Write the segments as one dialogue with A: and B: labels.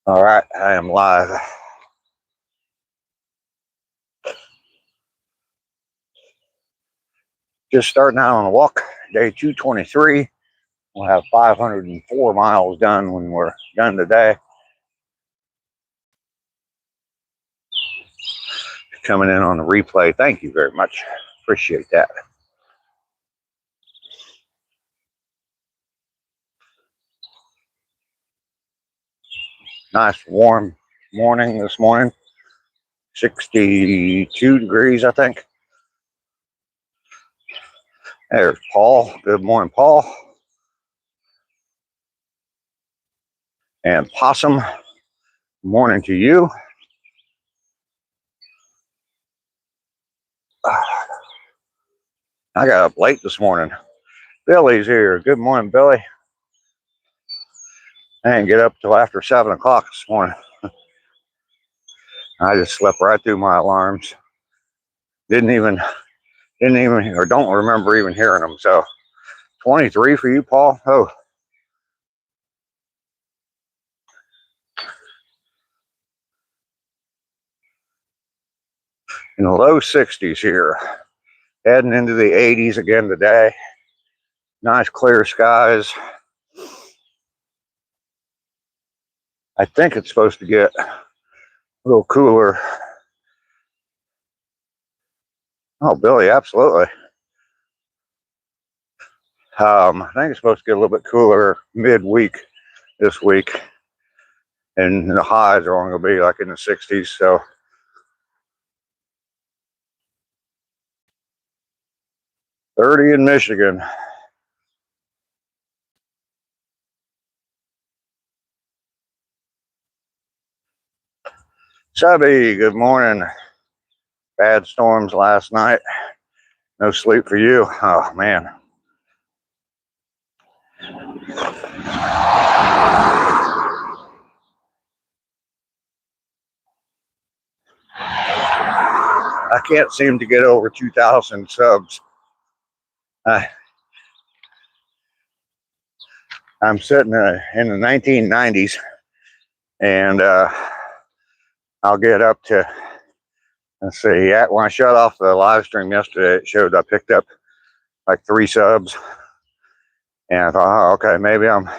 A: All right, I am live. Just starting out on a walk, day 223. We'll have 504 miles done when we're done today. Coming in on the replay, thank you very much. Appreciate that. Nice warm morning this morning. 62 degrees, I think. There's Paul. Good morning, Paul. And Possum, morning to you. I got up late this morning. Billy's here. Good morning, Billy. I didn't get up till after 7 o'clock this morning. I just slept right through my alarms. Didn't even, or don't remember even hearing them. So 23 for you, Paul. Oh, in the low 60s here. Heading into the 80s again today. Nice clear skies. I think it's supposed to get a little cooler. Oh, Billy, absolutely. I think it's supposed to get a little bit cooler midweek this week. And the highs are only going to be like in the 60s. So 30 in Michigan. Subby, good morning. Bad storms last night. No sleep for you. Oh, man. I can't seem to get over 2,000 subs. I'm sitting in the 1990s, and I'll get up to, let's see, when I shut off the live stream yesterday, it showed I picked up like 3 subs. And I thought, oh, okay, maybe I'm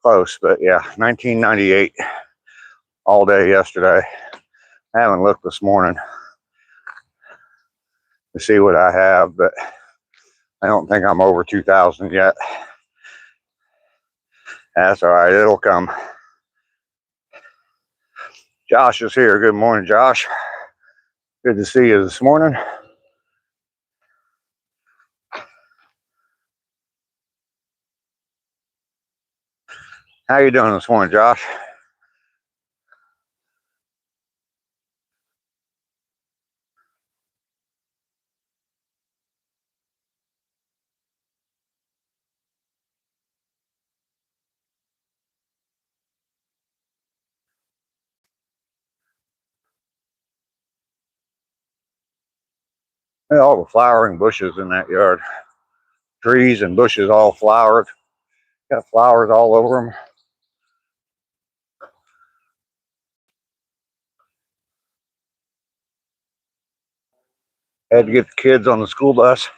A: close. But yeah, 1998 all day yesterday. I haven't looked this morning to see what I have, but I don't think I'm over 2,000 yet. That's all right, it'll come. Josh is here. Good morning, Josh. Good to see you this morning. How you doing this morning, Josh? All the flowering bushes in that yard. Trees and bushes all flowered. Got flowers all over them. Had to get the kids on the school bus.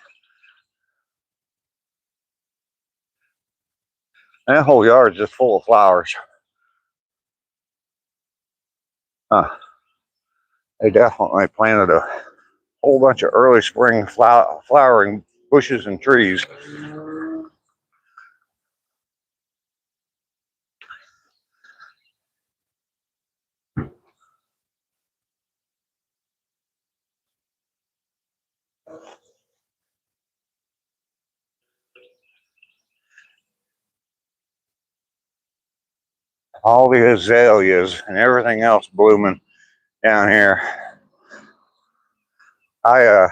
A: And that whole yard's just full of flowers. They definitely planted a whole bunch of early spring flowering bushes and trees. All the azaleas and everything else blooming down here. I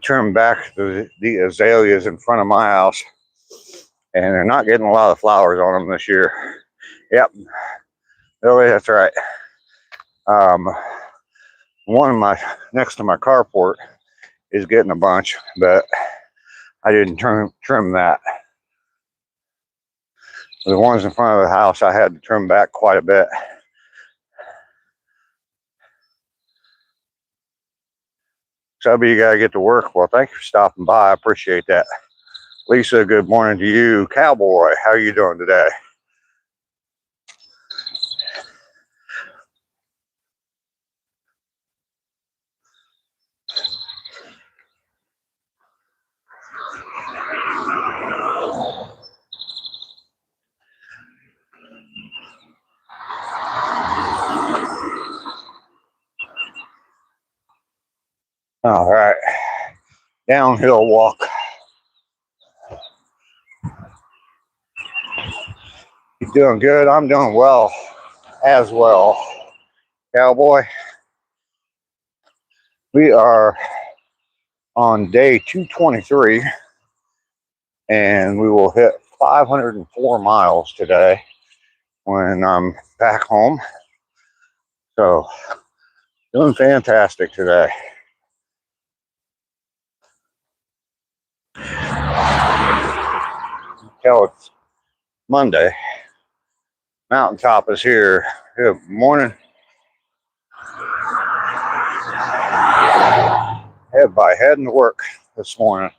A: trimmed back the azaleas in front of my house, and they're not getting a lot of flowers on them this year. Yep, Billy, that's right. One of my next to my carport is getting a bunch, but I didn't trim that. The ones in front of the house, I had to trim back quite a bit. Subby, you got to get to work. Well, thank you for stopping by. I appreciate that. Lisa, good morning to you. Cowboy, how are you doing today? All right. Downhill walk. You doing good? I'm doing well as well. Cowboy, we are on day 223 and we will hit 504 miles today when I'm back home. So, doing fantastic today. Tell it's Monday. Mountaintop is here. Good morning. Everybody heading to work this morning.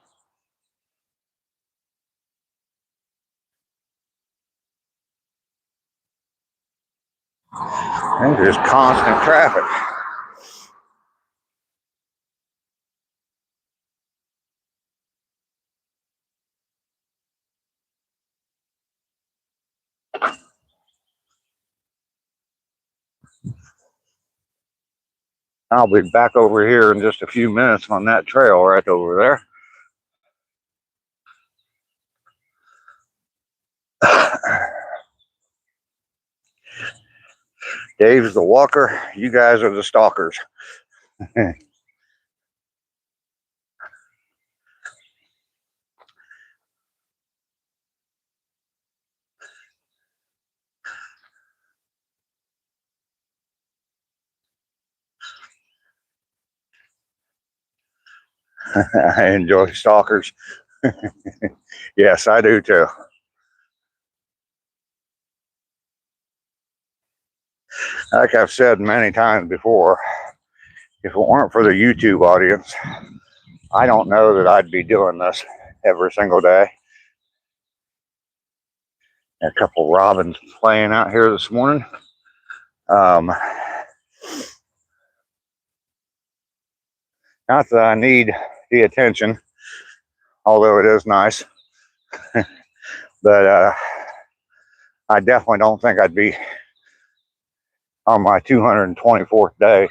A: And there's constant traffic. I'll be back over here in just a few minutes on that trail right over there. Dave's the walker. You guys are the stalkers. I enjoy stalkers. Yes, I do too. Like I've said many times before, if it weren't for the YouTube audience, I don't know that I'd be doing this every single day. A couple robins playing out here this morning. Not that I need the attention, although it is nice. But I definitely don't think I'd be on my 224th day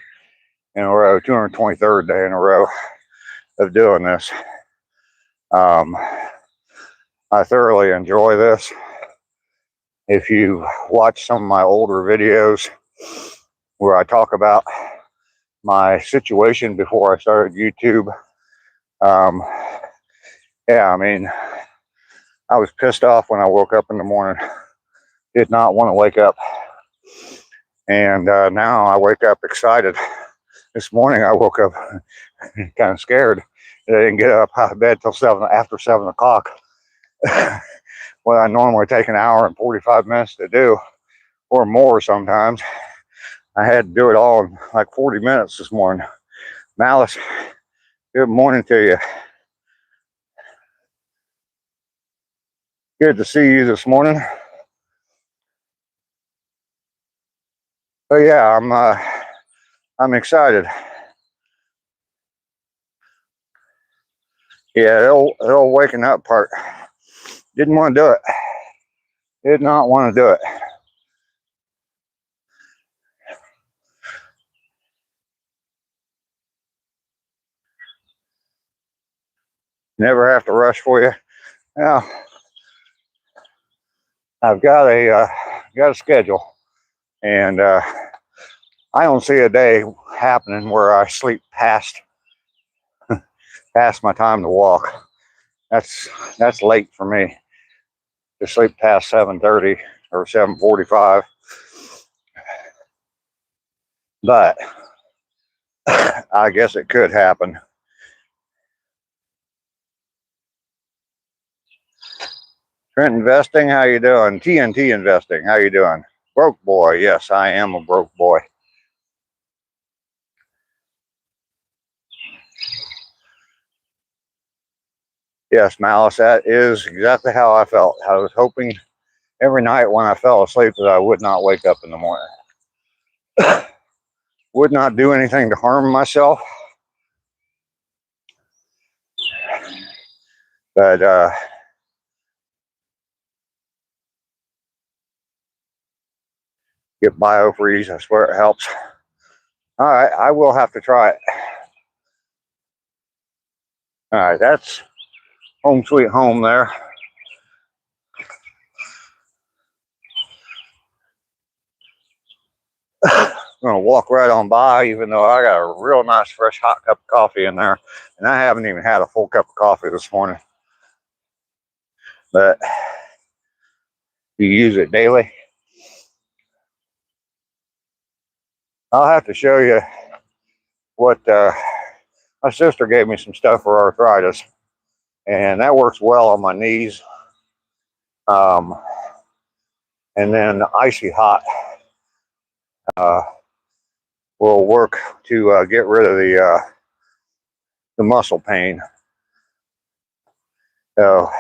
A: in a row, 223rd day in a row of doing this. I thoroughly enjoy this. If you watch some of my older videos where I talk about my situation before I started YouTube, yeah, I mean, I was pissed off when I woke up in the morning. Did not want to wake up. And now I wake up excited. This morning I woke up kind of scared. I didn't get up out of bed till after 7 o'clock. What I normally take an hour and 45 minutes to do, or more sometimes. I had to do it all in like 40 minutes this morning. Malice, good morning to you. Good to see you this morning. But yeah, I'm excited. Yeah, the old waking up part. Didn't want to do it. Did not want to do it. Never have to rush for you. Now, I've got a schedule, and I don't see a day happening where I sleep past my time to walk. That's late for me to sleep past 7:30 or 7:45. But I guess it could happen. Trent Investing, how you doing? TNT Investing, how you doing? Broke boy, yes, I am a broke boy. Yes, Malice, that is exactly how I felt. I was hoping every night when I fell asleep that I would not wake up in the morning. Would not do anything to harm myself. But get BioFreeze, I swear it helps. All right, I will have to try it. All right, that's home sweet home there. I'm gonna walk right on by, even though I got a real nice fresh hot cup of coffee in there, and I haven't even had a full cup of coffee this morning. But you use it daily. I'll have to show you what my sister gave me some stuff for arthritis, and that works well on my knees. And then icy hot will work to get rid of the muscle pain. So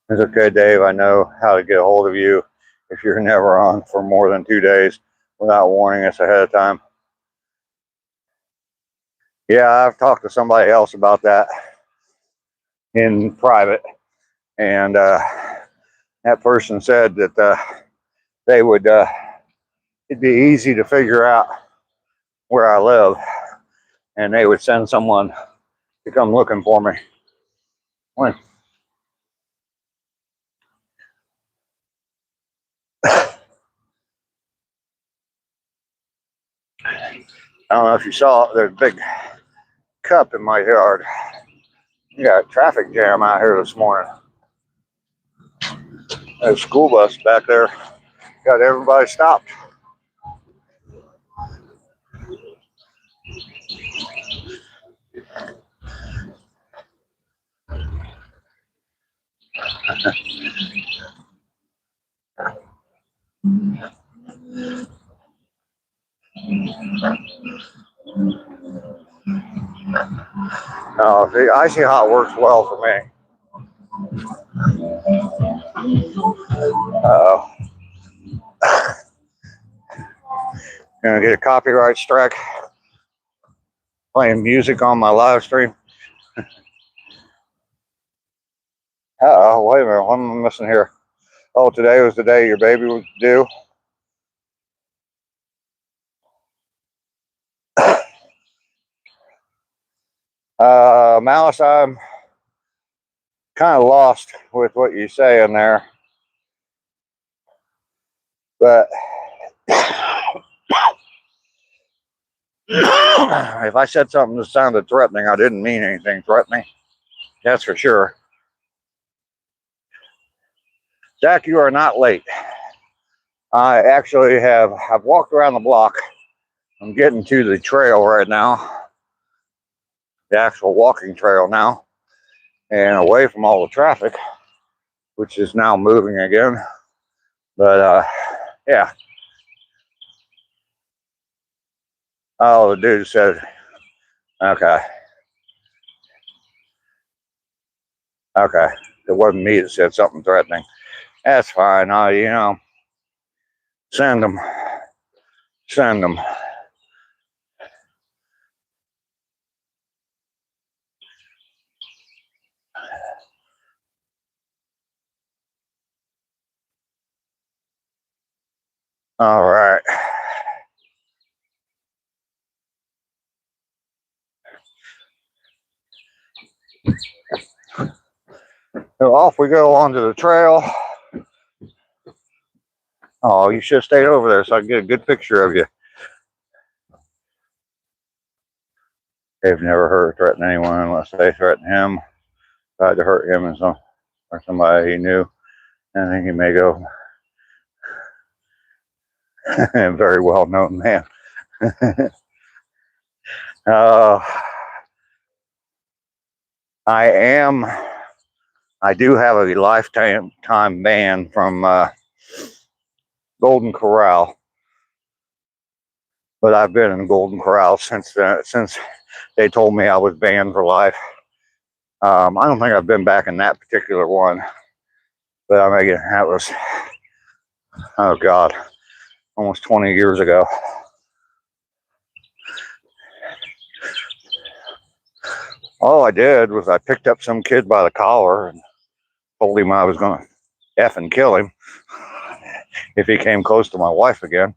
A: it's okay, Dave. I know how to get a hold of you if you're never on for more than 2 days without warning us ahead of time. Yeah, I've talked to somebody else about that in private, and that person said that they would it'd be easy to figure out where I live, and they would send someone to come looking for me. When I don't know if you saw, there's a big cup in my yard. You got a traffic jam out here this morning. There's a school bus back there. Got everybody stopped. The icy hot works well for me. Uh-oh. Gonna get a copyright strike playing music on my live stream. Uh-oh, wait a minute, what am I missing here? Oh, today was the day your baby was due. Malice, I'm kind of lost with what you say in there. But if I said something that sounded threatening, I didn't mean anything threatening. That's for sure. Zach, you are not late. I actually I've walked around the block. I'm getting to the trail right now, the actual walking trail now, and away from all the traffic, which is now moving again. But yeah. Oh, the dude said, okay. Okay. It wasn't me that said something threatening. That's fine. You know, send them. Send them. All right. So off we go onto the trail. Oh, you should have stayed over there so I can get a good picture of you. They've never heard threaten anyone unless they threaten him. Tried to hurt him or somebody he knew. I think he may go. Very well known man. I am I do have a lifetime ban from Golden Corral, but I've been in Golden Corral since they told me I was banned for life. I don't think I've been back in that particular one, but I mean, that was, oh God, almost 20 years ago. All I did was I picked up some kid by the collar and told him I was going to effing kill him if he came close to my wife again.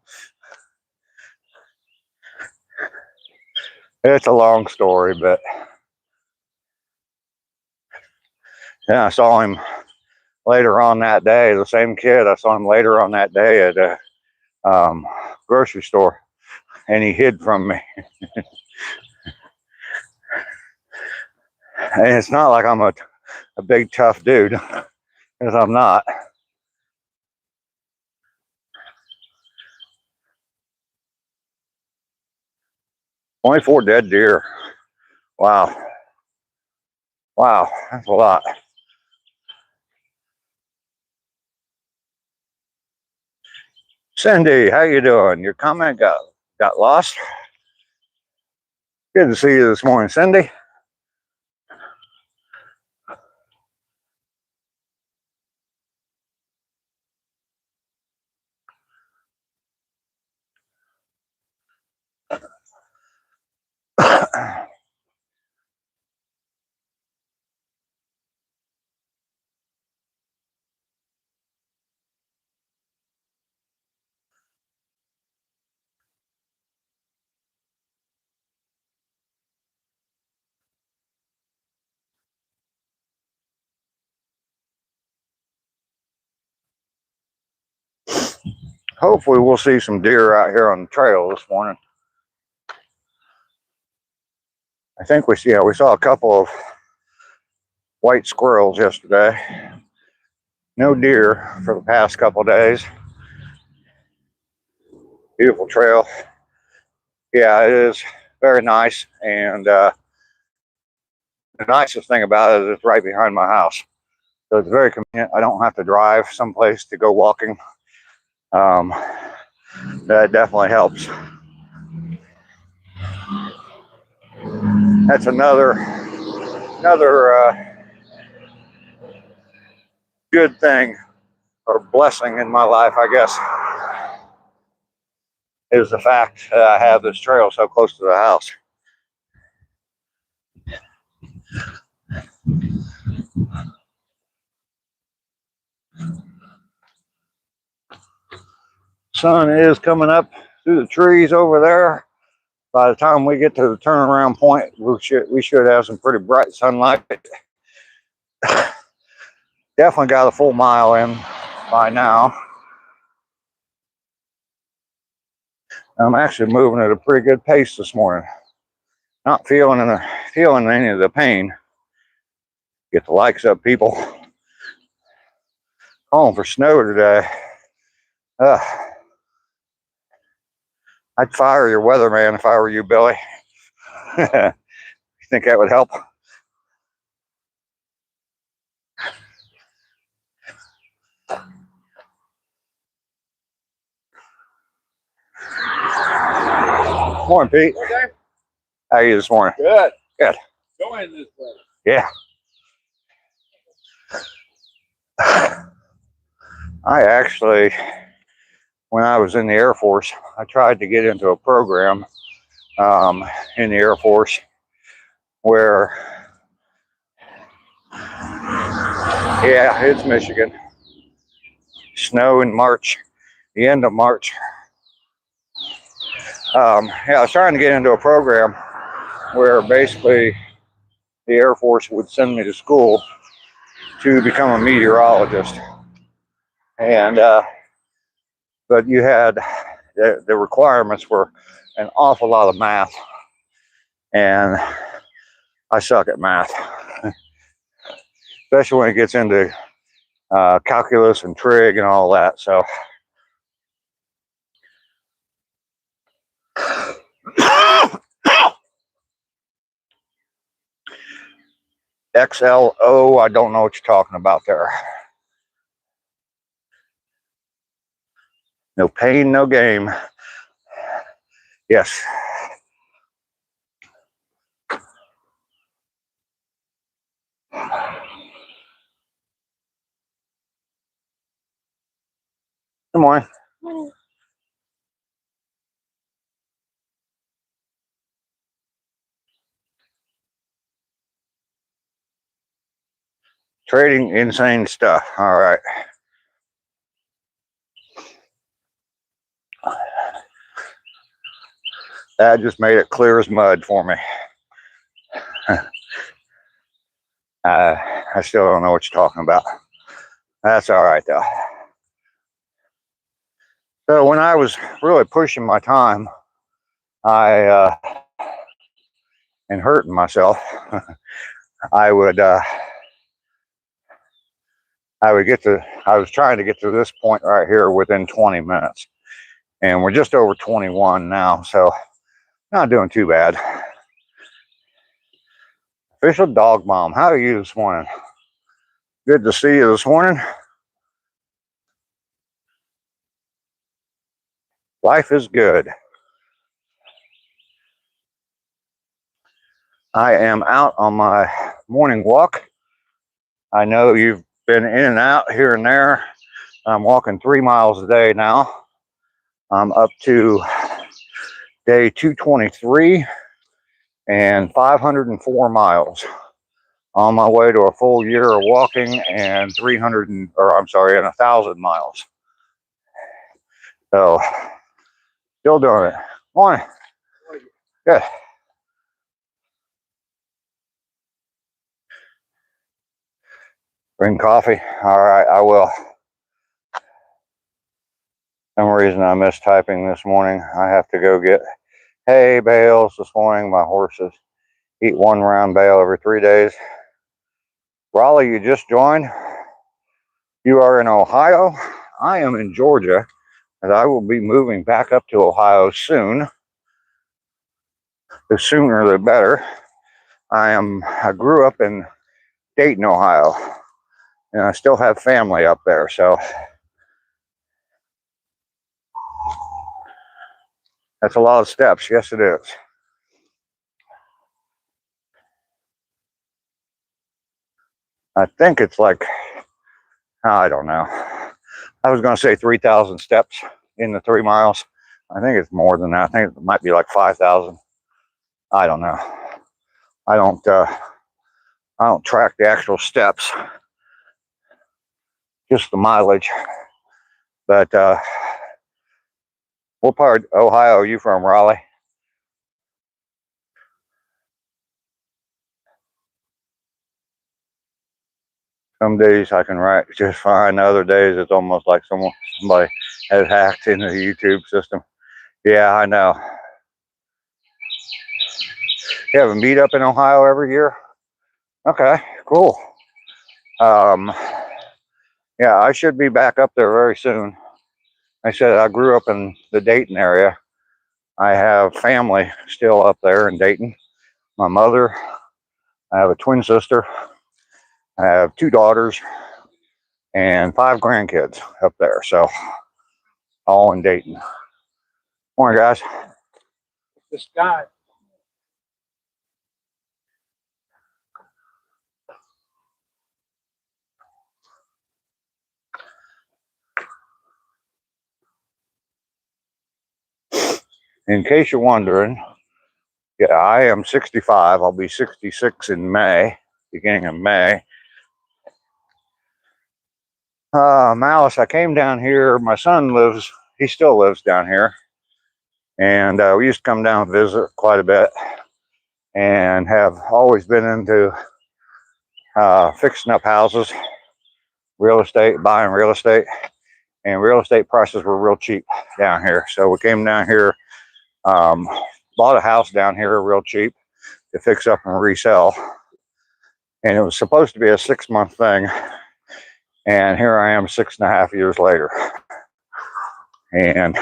A: It's a long story, but yeah, I saw him later on that day. The same kid, I saw him later on that day at a grocery store, and he hid from me. And it's not like I'm a big tough dude, because I'm not. Only 4 dead deer. Wow. Wow, that's a lot. Cindy, how you doing? Your comment got lost. Good to see you this morning, Cindy. Hopefully we'll see some deer out here on the trail this morning. I think we saw a couple of white squirrels yesterday. No deer for the past couple of days. Beautiful trail. Yeah, it is very nice, and the nicest thing about it is it's right behind my house, so it's very convenient. I don't have to drive someplace to go walking. That definitely helps. That's another good thing or blessing in my life, I guess, is the fact that I have this trail so close to the house. Sun is coming up through the trees over there. By the time we get to the turnaround point, we should have some pretty bright sunlight. Definitely got a full mile in by now. I'm actually moving at a pretty good pace this morning. Not feeling any of the pain. Get the likes up, people. Calling for snow today. I'd fire your weatherman if I were you, Billy. You think that would help? Morning, Pete.
B: Okay.
A: How are you this morning?
B: Good.
A: Good.
B: Going this way.
A: Yeah. I actually, when I was in the Air Force, I tried to get into a program in the Air Force where, yeah, it's Michigan. Snow in March, the end of March. Yeah, I was trying to get into a program where basically the Air Force would send me to school to become a meteorologist. And, but you had, the requirements were an awful lot of math. And I suck at math, especially when it gets into calculus and trig and all that. So XLO. I don't know what you're talking about there. No pain, no game. Yes. Good morning. Trading insane stuff. All right. That just made it clear as mud for me. I still don't know what you're talking about. That's all right, though. So when I was really pushing my time, and hurting myself, I would I was trying to get to this point right here within 20 minutes. And we're just over 21 now, so not doing too bad. Official Dog Mom, how are you this morning? Good to see you this morning. Life is good. I am out on my morning walk. I know you've been in and out here and there. I'm walking 3 miles a day now. I'm up to day 223 and 504 miles. On my way to a full year of walking and 1,000 miles. So, still doing it. Morning. Good. Bring coffee. All right, I will. Some reason I missed typing this morning. I have to go get hay bales this morning. My horses eat 1 round bale every 3 days. Raleigh, you just joined. You are in Ohio. I am in Georgia, and I will be moving back up to Ohio soon. The sooner the better. I grew up in Dayton, Ohio, and I still have family up there, so that's a lot of steps. Yes, it is. I think it's like, I don't know. I was going to say 3,000 steps in the 3 miles. I think it's more than that. I think it might be like 5,000. I don't know. I don't track the actual steps, just the mileage. But what part of Ohio are you from, Raleigh? Some days I can write just fine. Other days it's almost like somebody has hacked into the YouTube system. Yeah, I know. You have a meetup in Ohio every year? Okay, cool. Yeah, I should be back up there very soon. I said I grew up in the Dayton area. I have family still up there in Dayton. My mother, I have a twin sister, I have 2 daughters, and 5 grandkids up there. So, all in Dayton. Morning, guys.
B: This guy.
A: In case you're wondering, yeah, I am 65. I'll be 66 in May, beginning of May. Malice, I came down here. My son he still lives down here. And we used to come down and visit quite a bit and have always been into fixing up houses, real estate, buying real estate. And real estate prices were real cheap down here. So we came down here, bought a house down here real cheap to fix up and resell. And it was supposed to be a 6-month thing. And here I am 6.5 years later. And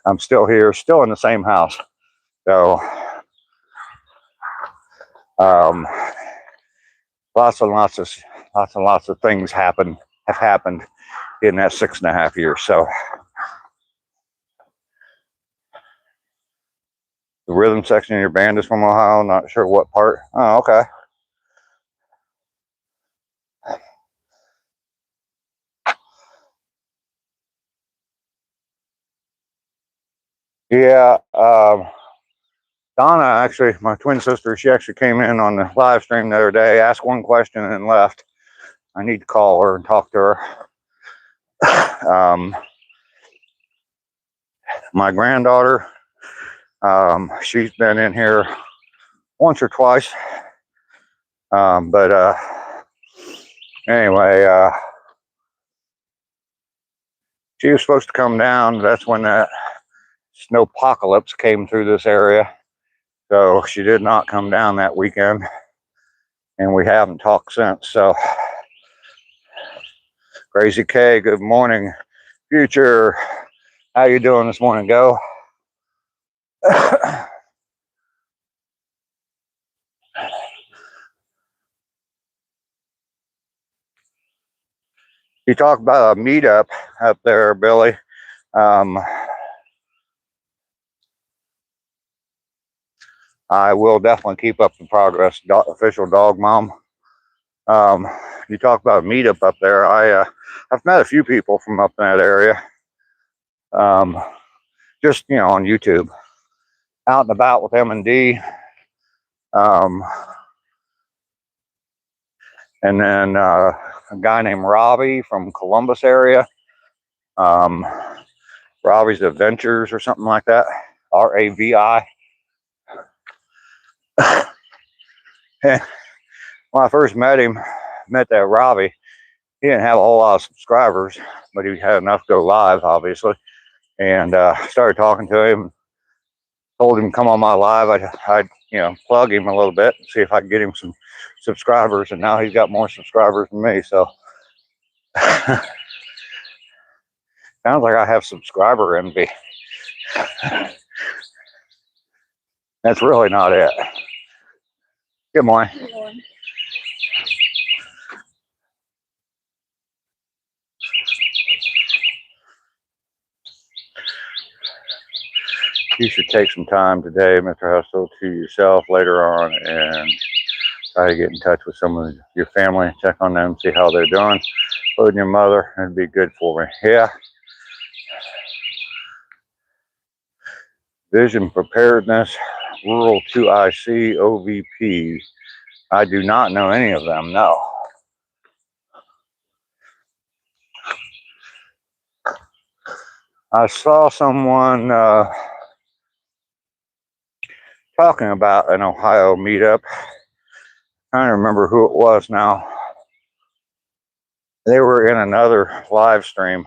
A: I'm still here, still in the same house. So, lots and lots of things have happened in that 6.5 years. So the rhythm section of your band is from Ohio. Not sure what part. Oh, okay. Yeah. Donna, actually, my twin sister, she actually came in on the live stream the other day, asked one question, and then left. I need to call her and talk to her. My granddaughter, she's been in here once or twice. But anyway, she was supposed to come down. That's when that snowpocalypse came through this area. So she did not come down that weekend, and we haven't talked since. So Crazy K, good morning, future. How you doing this morning, Go? You talk about a meetup up there, Billy. I will definitely keep up the progress, official dog mom. You talk about a meetup up there. I've met a few people from up in that area. Just on YouTube, out and about with M&D. And then a guy named Robbie from Columbus area. Robbie's Adventures or something like that. RAVI. When I first met that Robbie, he didn't have a whole lot of subscribers, but he had enough to go live, obviously. And started talking to him, told him to come on my live. I'd plug him a little bit, see if I could get him some subscribers. And now he's got more subscribers than me. So sounds like I have subscriber envy. That's really not it. Good morning.
C: Good morning.
A: You should take some time today, Mr. Hustle, to yourself later on and try to get in touch with some of your family, check on them, see how they're doing. Including your mother, it'd be good for me. Yeah. Vision Preparedness, Rural 2IC, OVP. I do not know any of them, no. I saw someone talking about an Ohio meetup. I don't remember who it was now. They were in another live stream.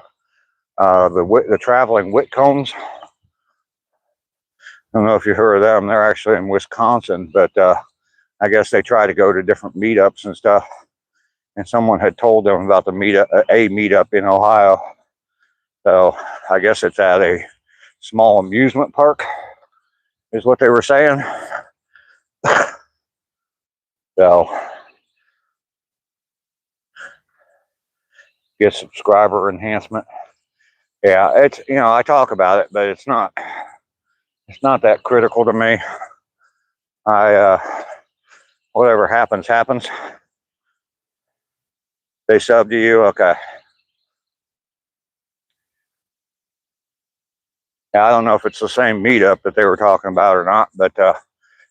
A: The Traveling Whitcombs. I don't know if you heard of them. They're actually in Wisconsin, but I guess they try to go to different meetups and stuff. And someone had told them about a meetup in Ohio. So I guess it's at a small amusement park, is what they were saying. So get subscriber enhancement. Yeah, it's I talk about it, but it's not that critical to me. Whatever happens. They sub to you, okay. Yeah, I don't know if it's the same meetup that they were talking about or not, but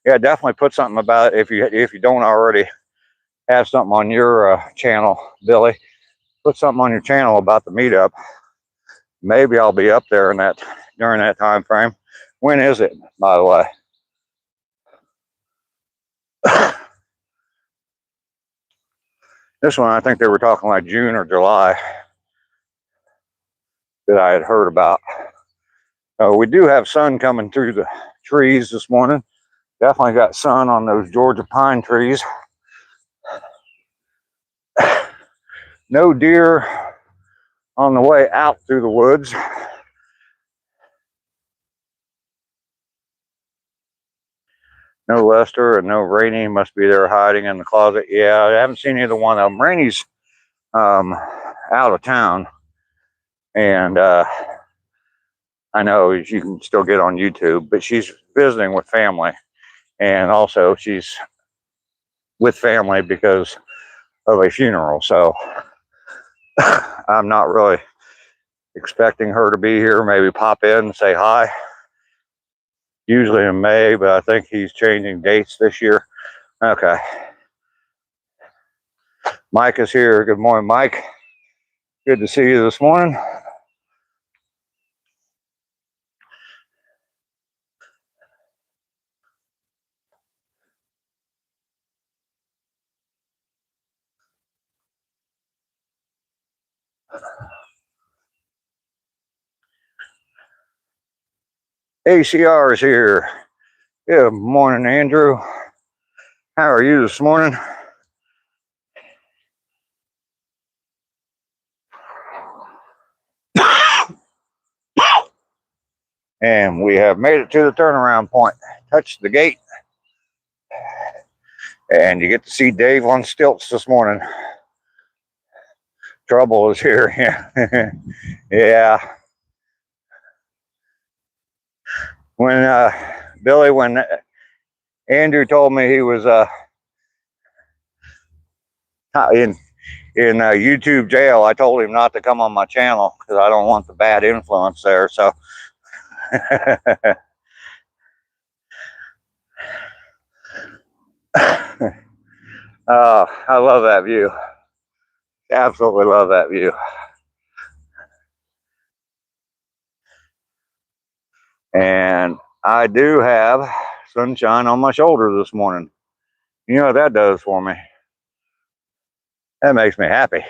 A: yeah, definitely put something about it if you don't already have something on your channel, Billy. Put something on your channel about the meetup. Maybe I'll be up there during that time frame. When is it, by the way? This one, I think they were talking like June or July that I had heard about. We do have sun coming through the trees this morning. Definitely got sun on those Georgia pine trees. No deer on the way out through the woods. No Lester and no Rainey. Must be there hiding in the closet. Yeah, I haven't seen either one of them. Rainey's out of town, and I know you can still get on YouTube, but she's visiting with family, and also she's with family because of a funeral. So I'm not really expecting her to be here. Maybe pop in and say hi. Usually in May, but I think he's changing dates this year. Okay. Mike is here. Good morning, Mike. Good to see you this morning. ACR is here. Good morning, Andrew. How are you this morning? And we have made it to the turnaround point. Touched the gate. And you get to see Dave on stilts this morning. Trouble is here. Yeah. Yeah. When Billy, when Andrew told me he was in YouTube jail, I told him not to come on my channel because I don't want the bad influence there. So I love that view. Absolutely love that view. And I do have sunshine on my shoulder this morning. You know what that does for me? That makes me happy.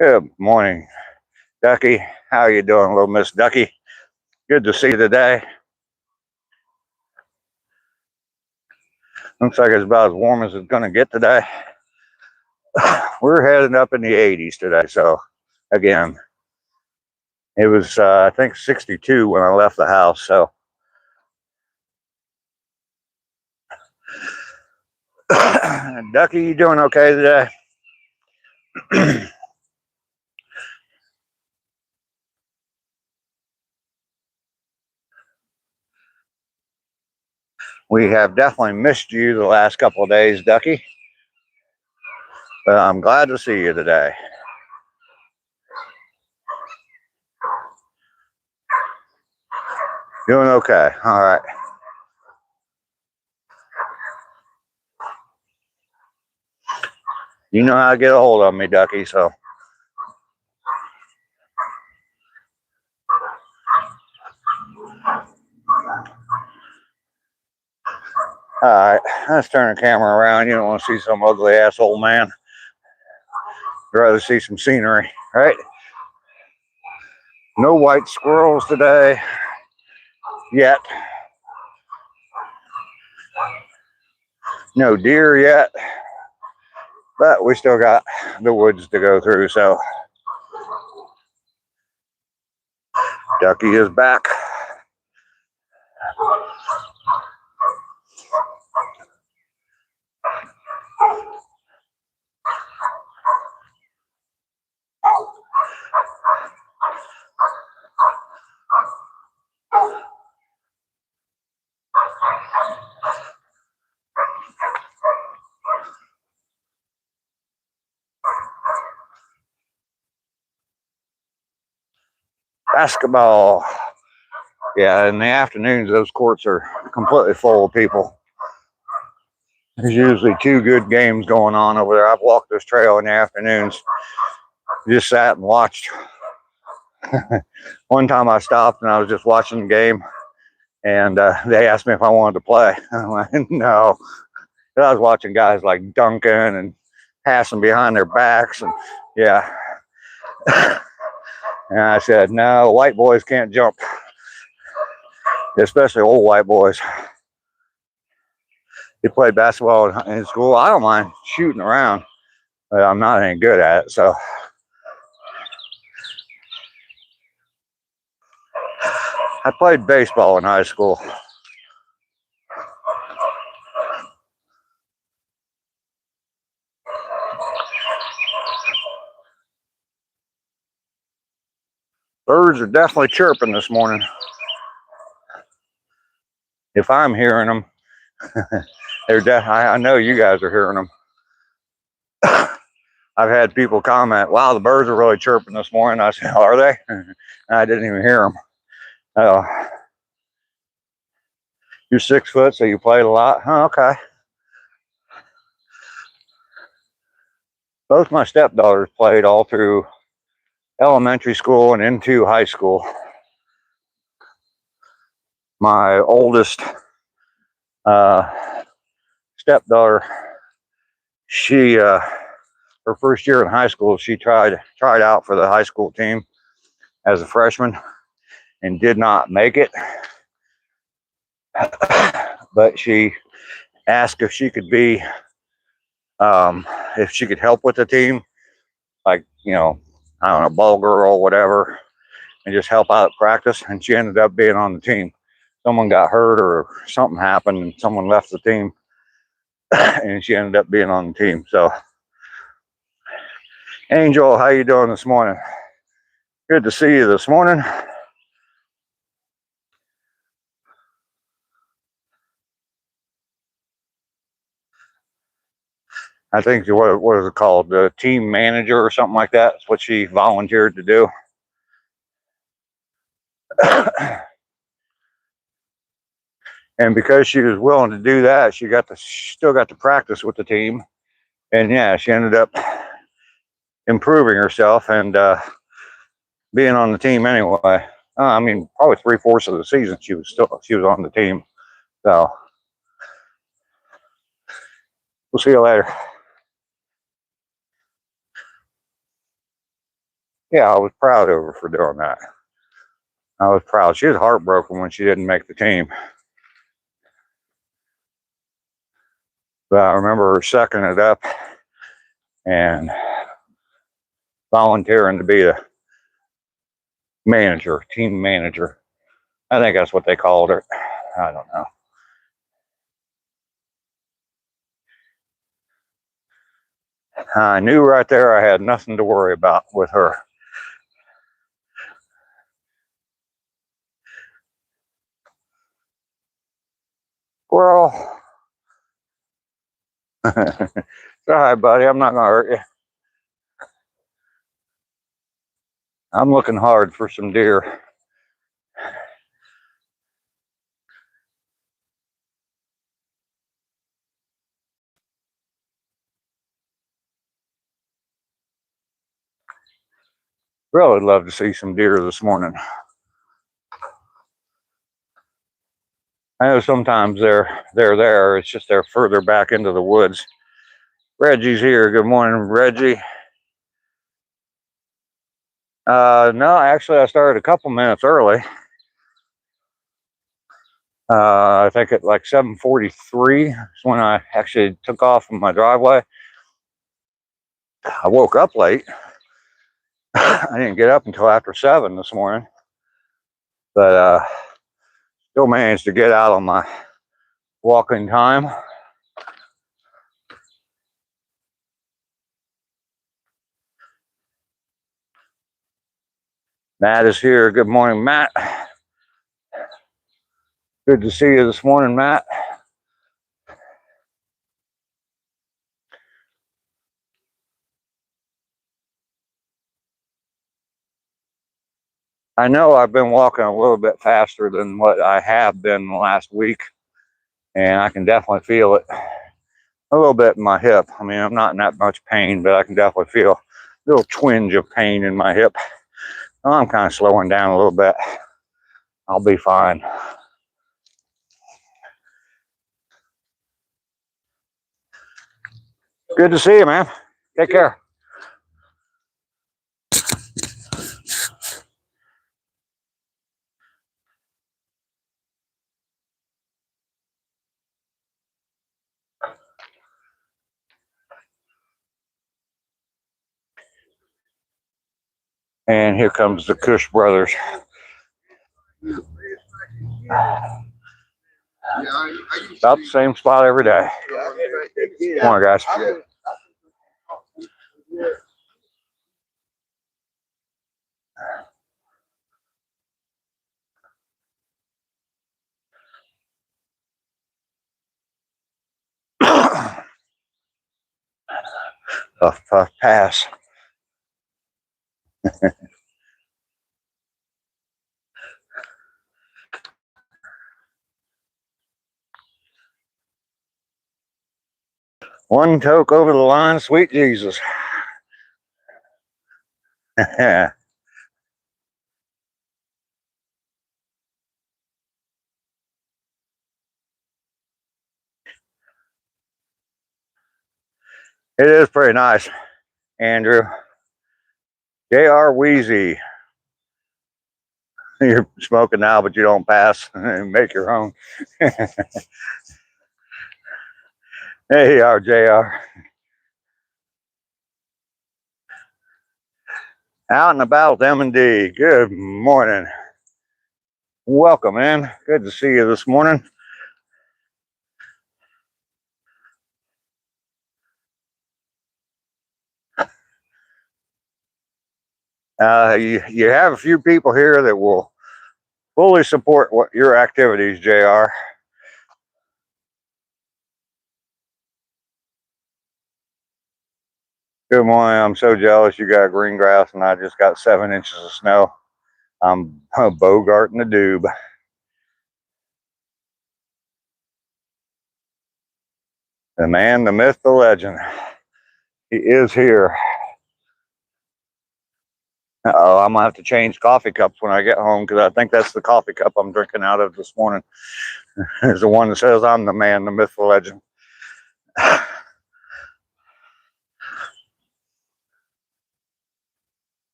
A: Good morning, Ducky. How are you doing, little Miss Ducky? Good to see you today. Looks like it's about as warm as it's going to get today. We're heading up in the 80s today. So, again, it was, I think, 62 when I left the house. So, Ducky, you doing okay today? We have definitely missed you the last couple of days, Ducky. But I'm glad to see you today. Doing okay. All right. You know how to get a hold of me, Ducky, so. All right, let's turn the camera around. You don't want to see some ugly ass old man. You'd rather see some scenery, right? No white squirrels today yet. No deer yet. But we still got the woods to go through, so. Ducky is back. Basketball. Yeah, in the afternoons, those courts are completely full of people. There's usually two good games going on over there. I've walked this trail in the afternoons. Just sat and watched. One time I stopped and I was just watching the game, and they asked me if I wanted to play. I'm like, no. I was watching guys like dunking and passing behind their backs, and yeah. And I said, no, white boys can't jump, especially old white boys. You played basketball in school. I don't mind shooting around, but I'm not any good at it. So I played baseball in high school. Birds are definitely chirping this morning. If I'm hearing them, I know you guys are hearing them. I've had people comment, "Wow, the birds are really chirping this morning." I said, "Are they?" I didn't even hear them. You're 6 foot, so you played a lot? Huh, okay. Both my stepdaughters played all through elementary school and into high school. My oldest stepdaughter, she her first year in high school, she tried out for the high school team as a freshman and did not make it. But she asked if she could be if she could help with the team, like, I don't know, ball girl or whatever, and just help out at practice. And she ended up being on the team. Someone got hurt or something happened and someone left the team, and she ended up being on the team. So, Angel, how you doing this morning? Good to see you this morning. I think what is it called? The team manager or something like that. That's what she volunteered to do. And because she was willing to do that, she still got to practice with the team. And yeah, she ended up improving herself and being on the team anyway. I mean, probably 3/4 of the season she was on the team. So we'll see you later. Yeah, I was proud of her for doing that. I was proud. She was heartbroken when she didn't make the team. But I remember her sucking it up and volunteering to be a manager, team manager. I think that's what they called her. I don't know. I knew right there I had nothing to worry about with her. Squirrel. Sorry, buddy. I'm not going to hurt you. I'm looking hard for some deer. Really love to see some deer this morning. I know sometimes they're there. It's just they're further back into the woods. Reggie's here. Good morning, Reggie. No, actually, I started a couple minutes early. I think at like 7:43 is when I actually took off from my driveway. I woke up late. I didn't get up until after 7 this morning, but still managed to get out on my walking time. Matt is here. Good morning, Matt. Good to see you this morning, Matt. I know I've been walking a little bit faster than what I have been the last week, and I can definitely feel it a little bit in my hip. I mean, I'm not in that much pain, but I can definitely feel a little twinge of pain in my hip. I'm kind of slowing down a little bit. I'll be fine. Good to see you, man. Take care. And here comes the Cush brothers. About the same spot every day. Come on, guys. Puff, puff, pass. One toke over the line, sweet Jesus. It is pretty nice, Andrew. J.R. Wheezy. You're smoking now, but you don't pass. Make your own. There you are, JR. Out and about, M&D. Good morning. Welcome, man. Good to see you this morning. You have a few people here that will fully support what your activities, JR. Good morning. I'm so jealous you got green grass and I just got 7 inches of snow. I'm bogarting the doob. The man, the myth, the legend. He is here. Uh-oh, I'm gonna have to change coffee cups when I get home because I think that's the coffee cup I'm drinking out of this morning. It's the one that says I'm the man, the myth, the legend.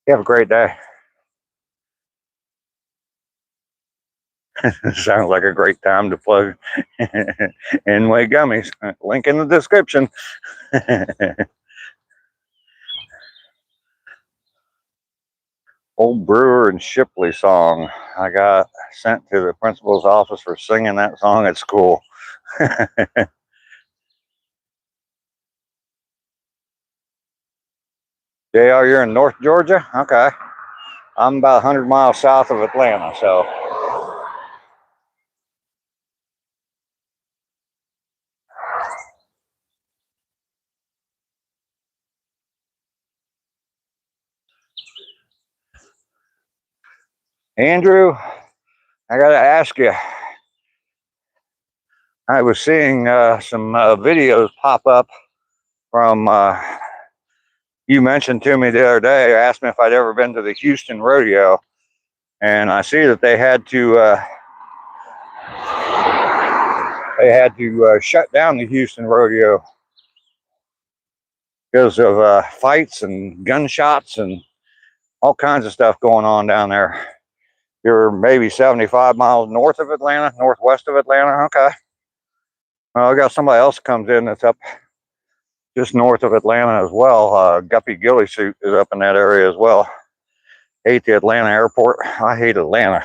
A: You have a great day. Sounds like a great time to plug Inway gummies. Link in the description. Old Brewer and Shipley song. I got sent to the principal's office for singing that song at school. JR, you're in North Georgia? Okay. I'm about 100 miles south of Atlanta, so. Andrew, I got to ask you. I was seeing some videos pop up from, you mentioned to me the other day, asked me if I'd ever been to the Houston rodeo. And I see that they had to shut down the Houston rodeo because of fights and gunshots and all kinds of stuff going on down there. You're maybe 75 miles north of Atlanta, northwest of Atlanta. Okay. Well, I got somebody else comes in that's up just north of Atlanta as well. Guppy Gilly Suit is up in that area as well. Hate the Atlanta airport. I hate Atlanta.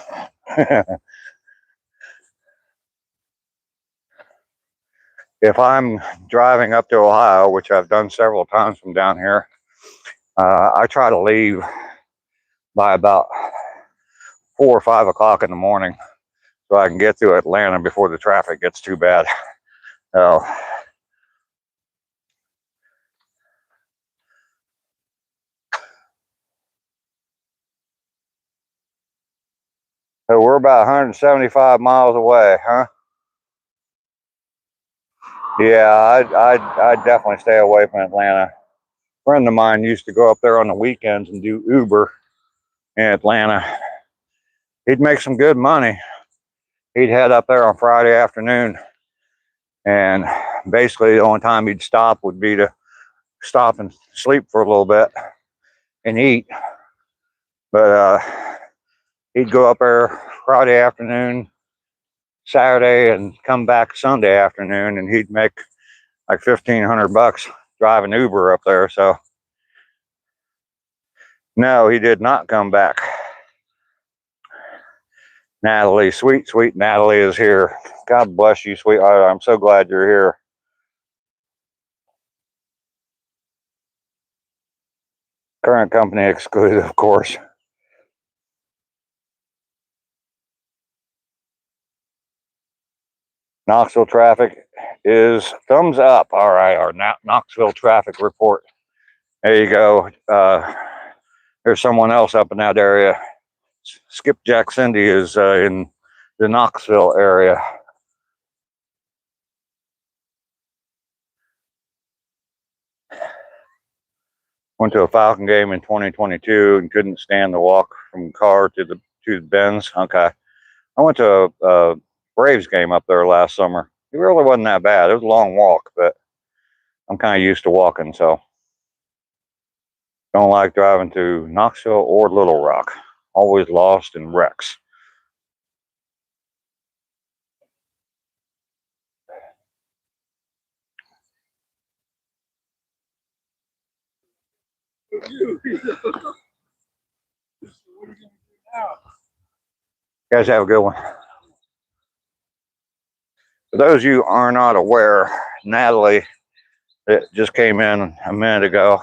A: If I'm driving up to Ohio, which I've done several times from down here, I try to leave by about 4 or 5 o'clock in the morning so I can get to Atlanta before the traffic gets too bad. So we're about 175 miles away, huh? Yeah, I'd definitely stay away from Atlanta. A friend of mine used to go up there on the weekends and do Uber in Atlanta. He'd make some good money. He'd head up there on Friday afternoon, and basically the only time he'd stop would be to stop and sleep for a little bit and eat. But he'd go up there Friday afternoon, Saturday, and come back Sunday afternoon, and he'd make like $1,500 driving Uber up there. So no, he did not come back. Natalie, sweet, sweet Natalie is here. God bless you, sweetheart. I'm so glad you're here. Current company excluded, of course. Knoxville traffic is thumbs up. All right, our Knoxville traffic report. There you go. There's someone else up in that area. Skipjack Cindy is in the Knoxville area. Went to a Falcon game in 2022 and couldn't stand the walk from car to the Benz. Okay. I went to a Braves game up there last summer. It really wasn't that bad. It was a long walk, but I'm kind of used to walking, so don't like driving to Knoxville or Little Rock. Always lost in wrecks.
B: What are you gonna do now?
A: You guys have a good one. For those of you who are not aware, Natalie, that just came in a minute ago,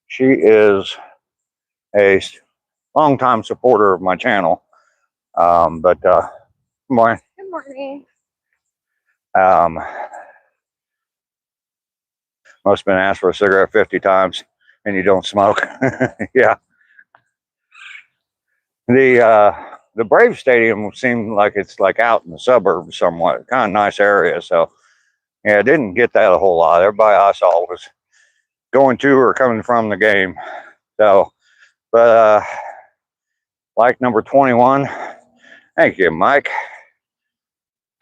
A: she is a longtime supporter of my channel. Good morning.
C: Good morning.
A: Must have been asked for a cigarette 50 times and you don't smoke. Yeah. The Brave Stadium seemed like it's like out in the suburbs somewhat, kind of nice area. So yeah, I didn't get that a whole lot. Everybody I saw was going to or coming from the game. So, but like number 21, thank you, Mike.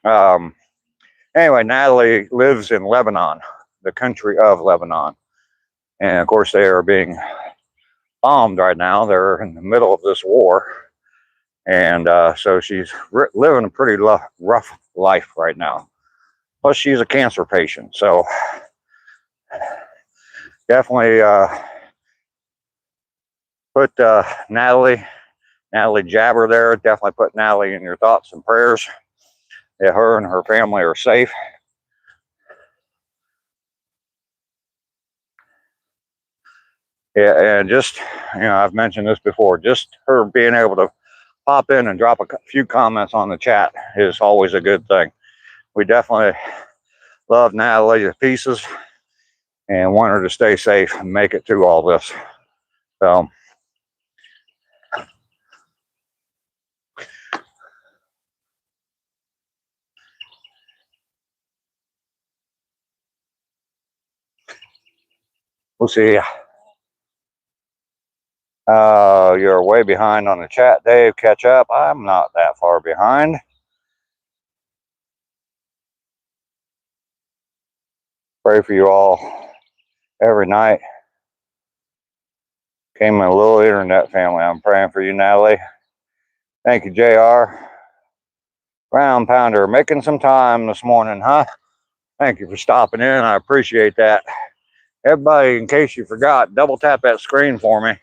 A: Anyway, Natalie lives in Lebanon, the country of Lebanon. And of course, they are being bombed right now. They're in the middle of this war. And so she's living a pretty rough life right now. Plus, she's a cancer patient. So definitely put Natalie Jabber there. Definitely put Natalie in your thoughts and prayers. That her and her family are safe. Yeah, and just, I've mentioned this before, just her being able to pop in and drop a few comments on the chat is always a good thing. We definitely love Natalie to pieces and want her to stay safe and make it through all this. So we'll see. You're way behind on the chat, Dave. Catch up. I'm not that far behind. Pray for you all every night. Came in a little internet family. I'm praying for you, Natalie. Thank you, JR. Ground Pounder, making some time this morning, huh? Thank you for stopping in. I appreciate that. Everybody, in case you forgot, double tap that screen for me.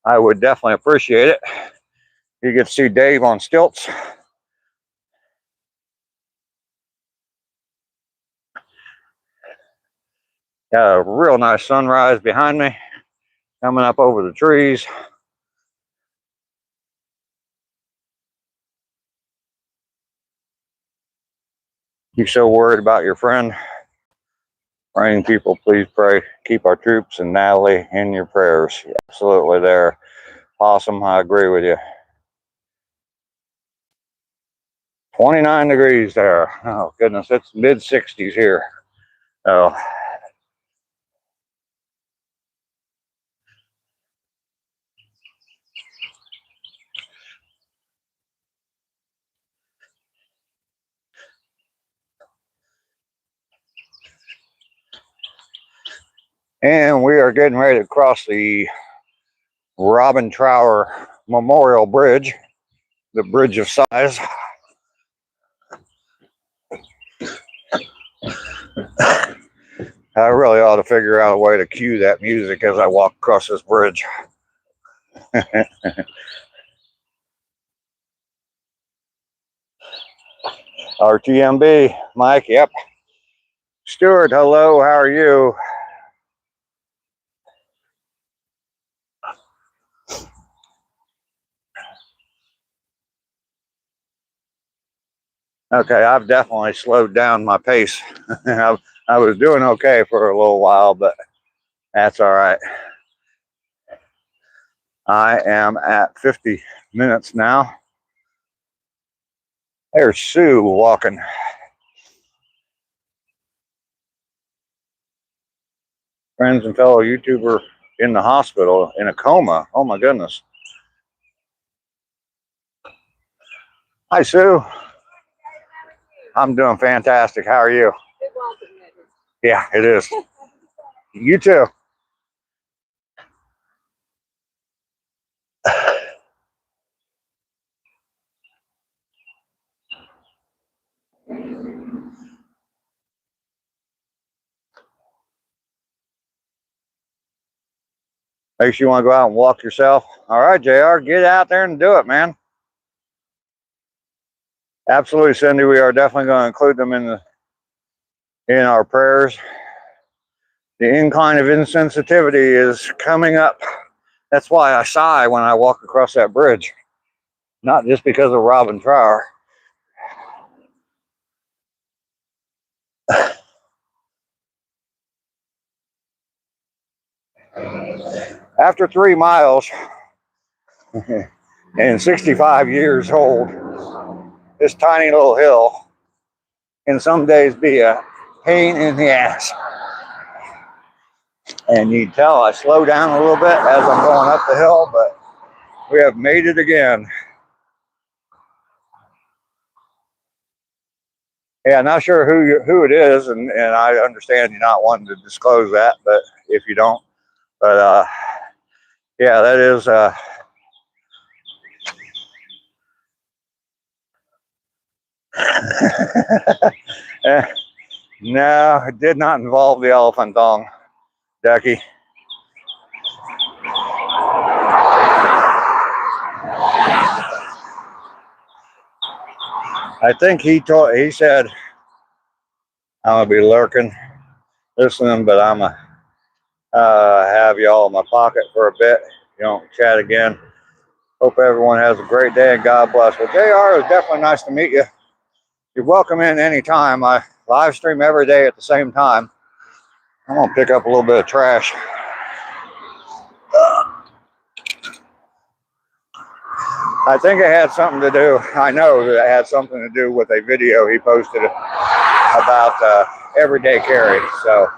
A: I would definitely appreciate it. You get to see Dave on stilts. Got a real nice sunrise behind me, coming up over the trees. You're so worried about your friend. Praying people, please pray. Keep our troops and Natalie in your prayers. Absolutely there. Awesome. I agree with you. 29 degrees there. Oh, goodness. It's mid 60s here. Oh. And we are getting ready to cross the Robin Trower Memorial Bridge, the Bridge of Sighs. I really ought to figure out a way to cue that music as I walk across this bridge. RTMB, Mike, yep. Stuart, hello, how are you? Okay, I've definitely slowed down my pace. I was doing okay for a little while, but that's all right. I am at 50 minutes now. There's Sue walking. Friends and fellow YouTuber in the hospital in a coma. Oh my goodness. Hi, Sue. I'm doing fantastic. How are you? Yeah, it is. You too. Makes you want to go out and walk yourself. All right, JR, get out there and do it, man. Absolutely, Cindy. We are definitely going to include them in our prayers. The incline of insensitivity is coming up. That's why I sigh when I walk across that bridge. Not just because of Robin Trower. After 3 miles and 65 years old, this tiny little hill can some days be a pain in the ass. And you can tell I slow down a little bit as I'm going up the hill, but we have made it again. Yeah, not sure who it is, and I understand you're not wanting to disclose that, but if you don't, but yeah, that is no, it did not involve the elephant dong, Ducky. I think he said I'm gonna be lurking, listening, but I'm gonna have y'all in my pocket for a bit. You know, chat again. Hope everyone has a great day and God bless. Well, JR, it was definitely nice to meet you. You're welcome in anytime. I live stream every day at the same time. I'm gonna pick up a little bit of trash. I think it had something to do. I know that it had something to do with a video he posted about everyday carry. So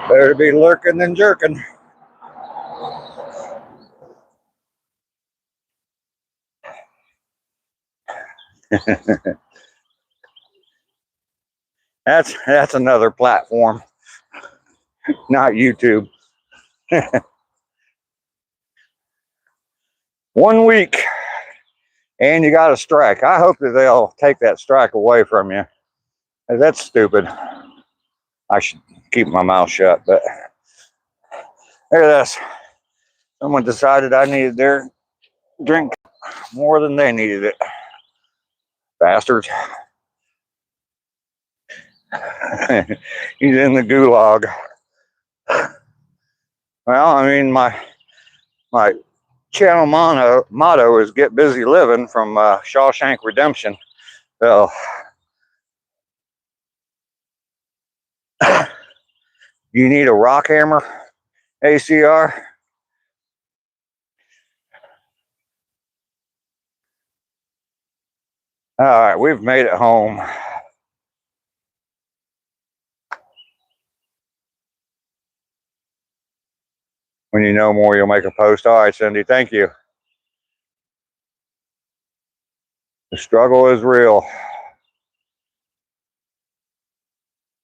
A: better to be lurking than jerking. That's another platform, not YouTube. 1 week and you got a strike. I hope that they'll take that strike away from you. That's stupid. I should keep my mouth shut, but look at this. Someone decided I needed their drink more than they needed it. Bastards. He's in the gulag. Well, I mean, my channel motto is "Get busy living" from Shawshank Redemption. So, you need a rock hammer, ACR. All right, we've made it home. When you know more, you'll make a post. All right, Cindy, thank you. The struggle is real.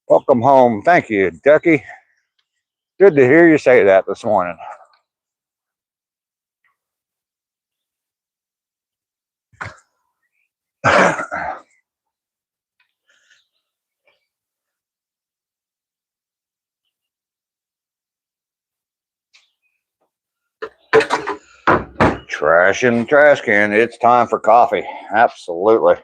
A: Welcome home. Thank you, Ducky. Good to hear you say that this morning. Trash in the trash can. It's time for coffee. Absolutely.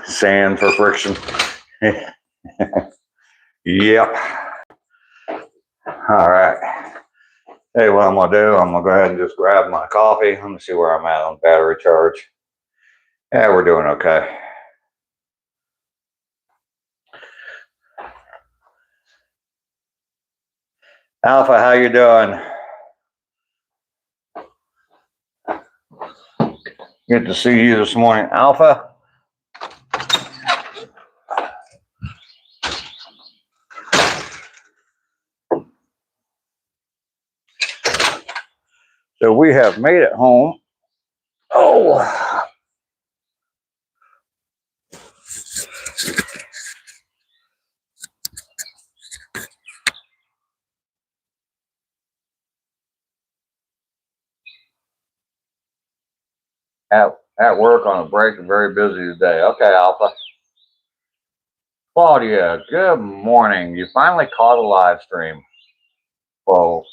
A: Sand for friction. Yep. All right. Hey, what I'm gonna do, I'm gonna go ahead and just grab my coffee. Let me see where I'm at on battery charge. Yeah, we're doing okay. Alpha, how you doing? Good to see you this morning, Alpha. So we have made it home. Oh, at work on a break and very busy today. Okay, Alpha. Claudia, good morning. You finally caught a live stream. Well,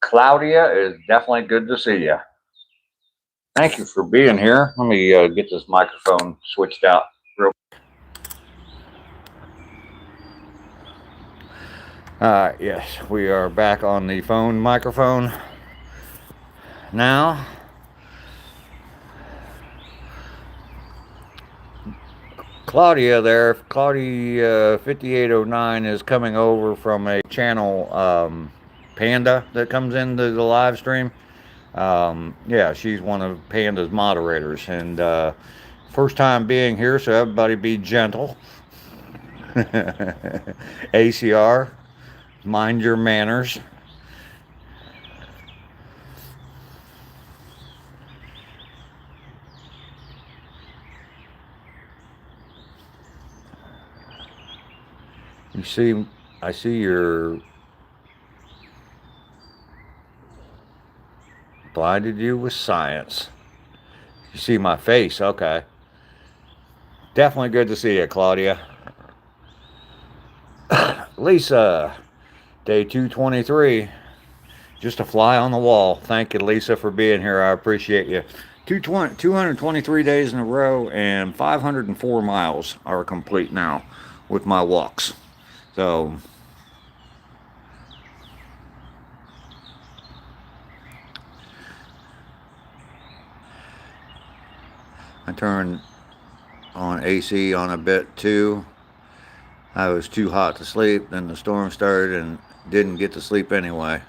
A: Claudia, is definitely good to see you. Thank you for being here. Let me get this microphone switched out real. Yes, we are back on the phone microphone now. Claudia there, Claudia 5809 is coming over from a channel, Panda, that comes into the live stream. Yeah, she's one of Panda's moderators, and first time being here, so everybody be gentle. ACR, mind your manners. You see, I see you're blinded you with science. You see my face, okay. Definitely good to see you, Claudia. Lisa, day 223. Just a fly on the wall. Thank you, Lisa, for being here. I appreciate you. 223 days in a row and 504 miles are complete now with my walks. So I turned on AC on a bit too. I was too hot to sleep. Then the storm started and didn't get to sleep anyway.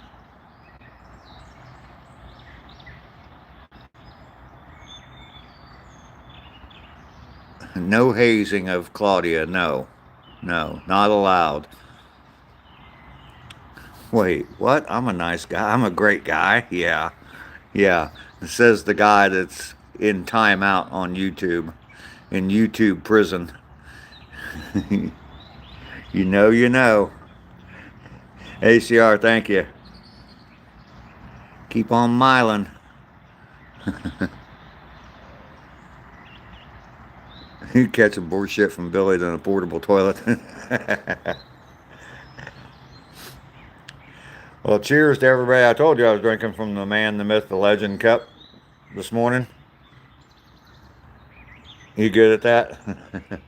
A: No hazing of Claudia. No, not allowed. Wait, what? I'm a nice guy. I'm a great guy. Yeah. It says the guy that's in timeout on YouTube, in YouTube prison. You know. ACR, thank you. Keep on miling. You catch a more shit from Billy than a portable toilet. Well, cheers to everybody. I told you I was drinking from the man, the myth, the legend cup this morning. You good at that?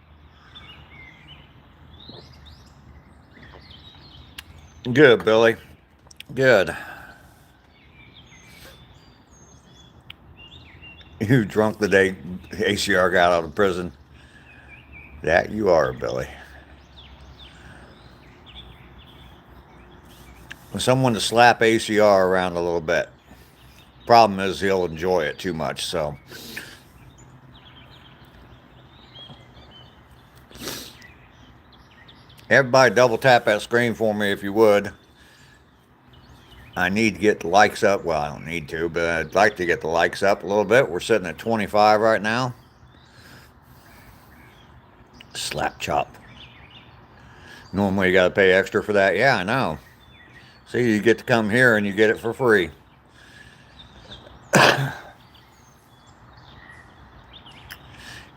A: Good, Billy. Good. You drunk the day ACR got out of prison. That you are, Billy. Someone to slap ACR around a little bit. Problem is he'll enjoy it too much, so. Everybody double tap that screen for me if you would. I need to get the likes up. Well, I don't need to, but I'd like to get the likes up a little bit. We're sitting at 25 right now. Slap chop. Normally you got to pay extra for that. Yeah, I know. See, you get to come here and you get it for free.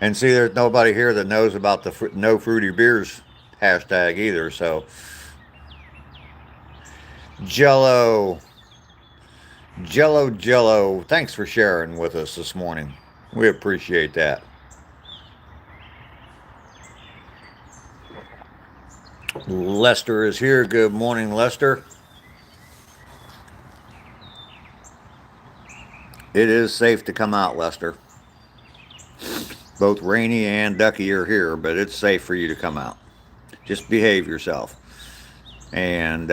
A: And see, there's nobody here that knows about the no fruity beers hashtag either. So, Jello. Thanks for sharing with us this morning. We appreciate that. Lester is here. Good morning, Lester.
C: It is safe to come out, Lester. Both Rainy and Ducky are here, but it's safe for you to come out. Just behave yourself. And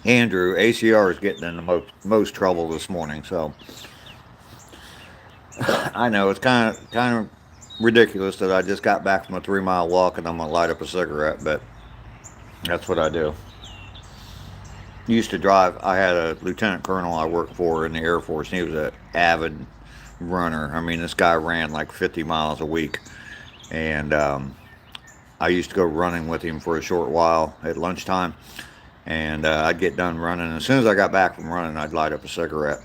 C: Andrew, ACR is getting in the most trouble this morning. So I know it's kind of ridiculous that I just got back from a 3 mile walk and I'm gonna light up a cigarette, but that's what I do. Used to drive. I had a lieutenant colonel I worked for in the Air Force, and he was an avid runner. I mean, this guy ran like 50 miles a week, and I used to go running with him for a short while at lunchtime, and I'd get done running. As soon as I got back from running, I'd light up a cigarette.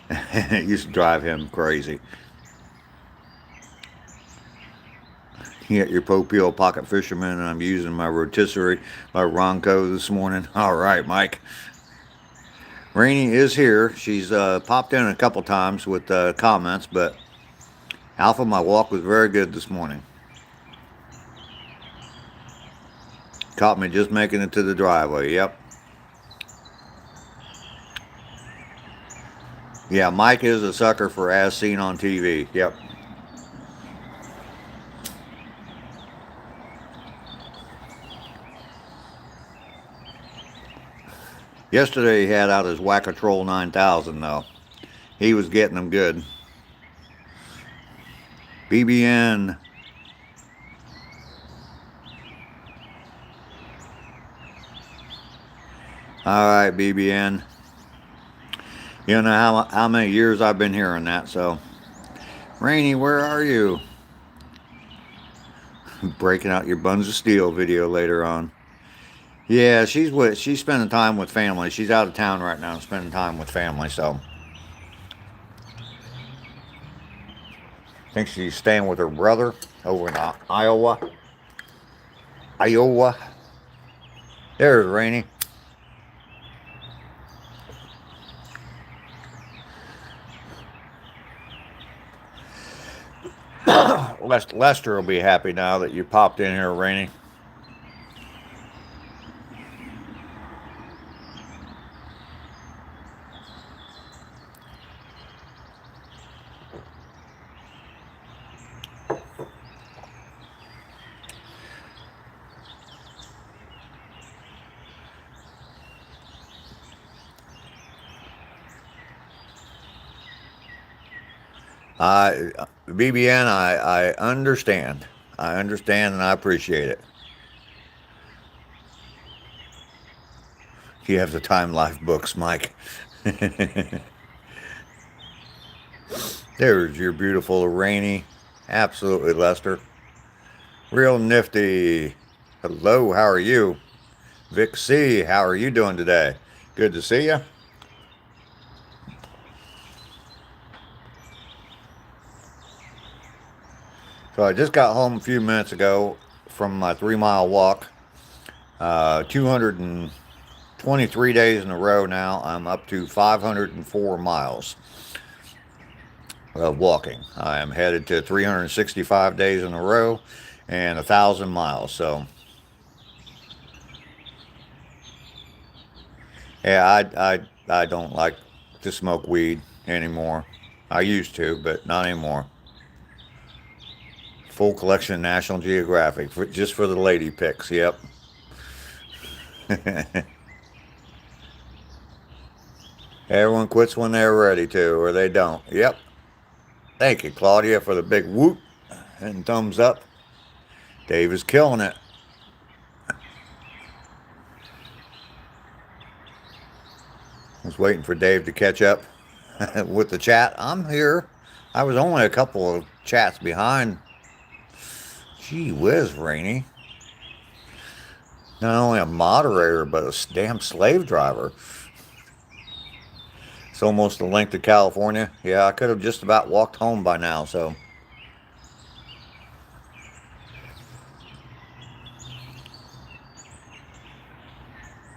C: It used to drive him crazy. You got your Popeel Pocket Fisherman, and I'm using my rotisserie by Ronco this morning. All right, Mike. Rainey is here. She's popped in a couple times with comments, but Alpha, my walk was very good this morning. Caught me just making it to the driveway. Yep. Yeah, Mike is a sucker for As Seen on TV. Yep. Yesterday he had out his Whack-A-Troll 9000 though. He was getting them good. BBN. All right, BBN. You know how many years I've been hearing that, so. Rainey, where are you? Breaking out your Buns of Steel video later on. Yeah, she's spending time with family. She's out of town right now, spending time with family, so. I think she's staying with her brother over in Iowa. There's Rainey. Lester will be happy now that you popped in here, Rainey. BBN, I understand. I understand and I appreciate it. You have the Time Life books, Mike. There's your beautiful Rainy. Absolutely, Lester. Real nifty. Hello, how are you? Vic C, how are you doing today? Good to see you. So I just got home a few minutes ago from my 3 mile walk. 223 days in a row now. I'm up to 504 miles of walking. I am headed to 365 days in a row and 1,000 miles. So, yeah, I don't like to smoke weed anymore. I used to, but not anymore. Full collection of National Geographic, just for the lady pics. Yep. Everyone quits when they're ready to, or they don't. Yep. Thank you, Claudia, for the big whoop and thumbs up. Dave is killing it. I was waiting for Dave to catch up with the chat. I'm here. I was only a couple of chats behind. Gee whiz, Rainey. Not only a moderator, but a damn slave driver. It's almost the length of California. Yeah, I could have just about walked home by now, so.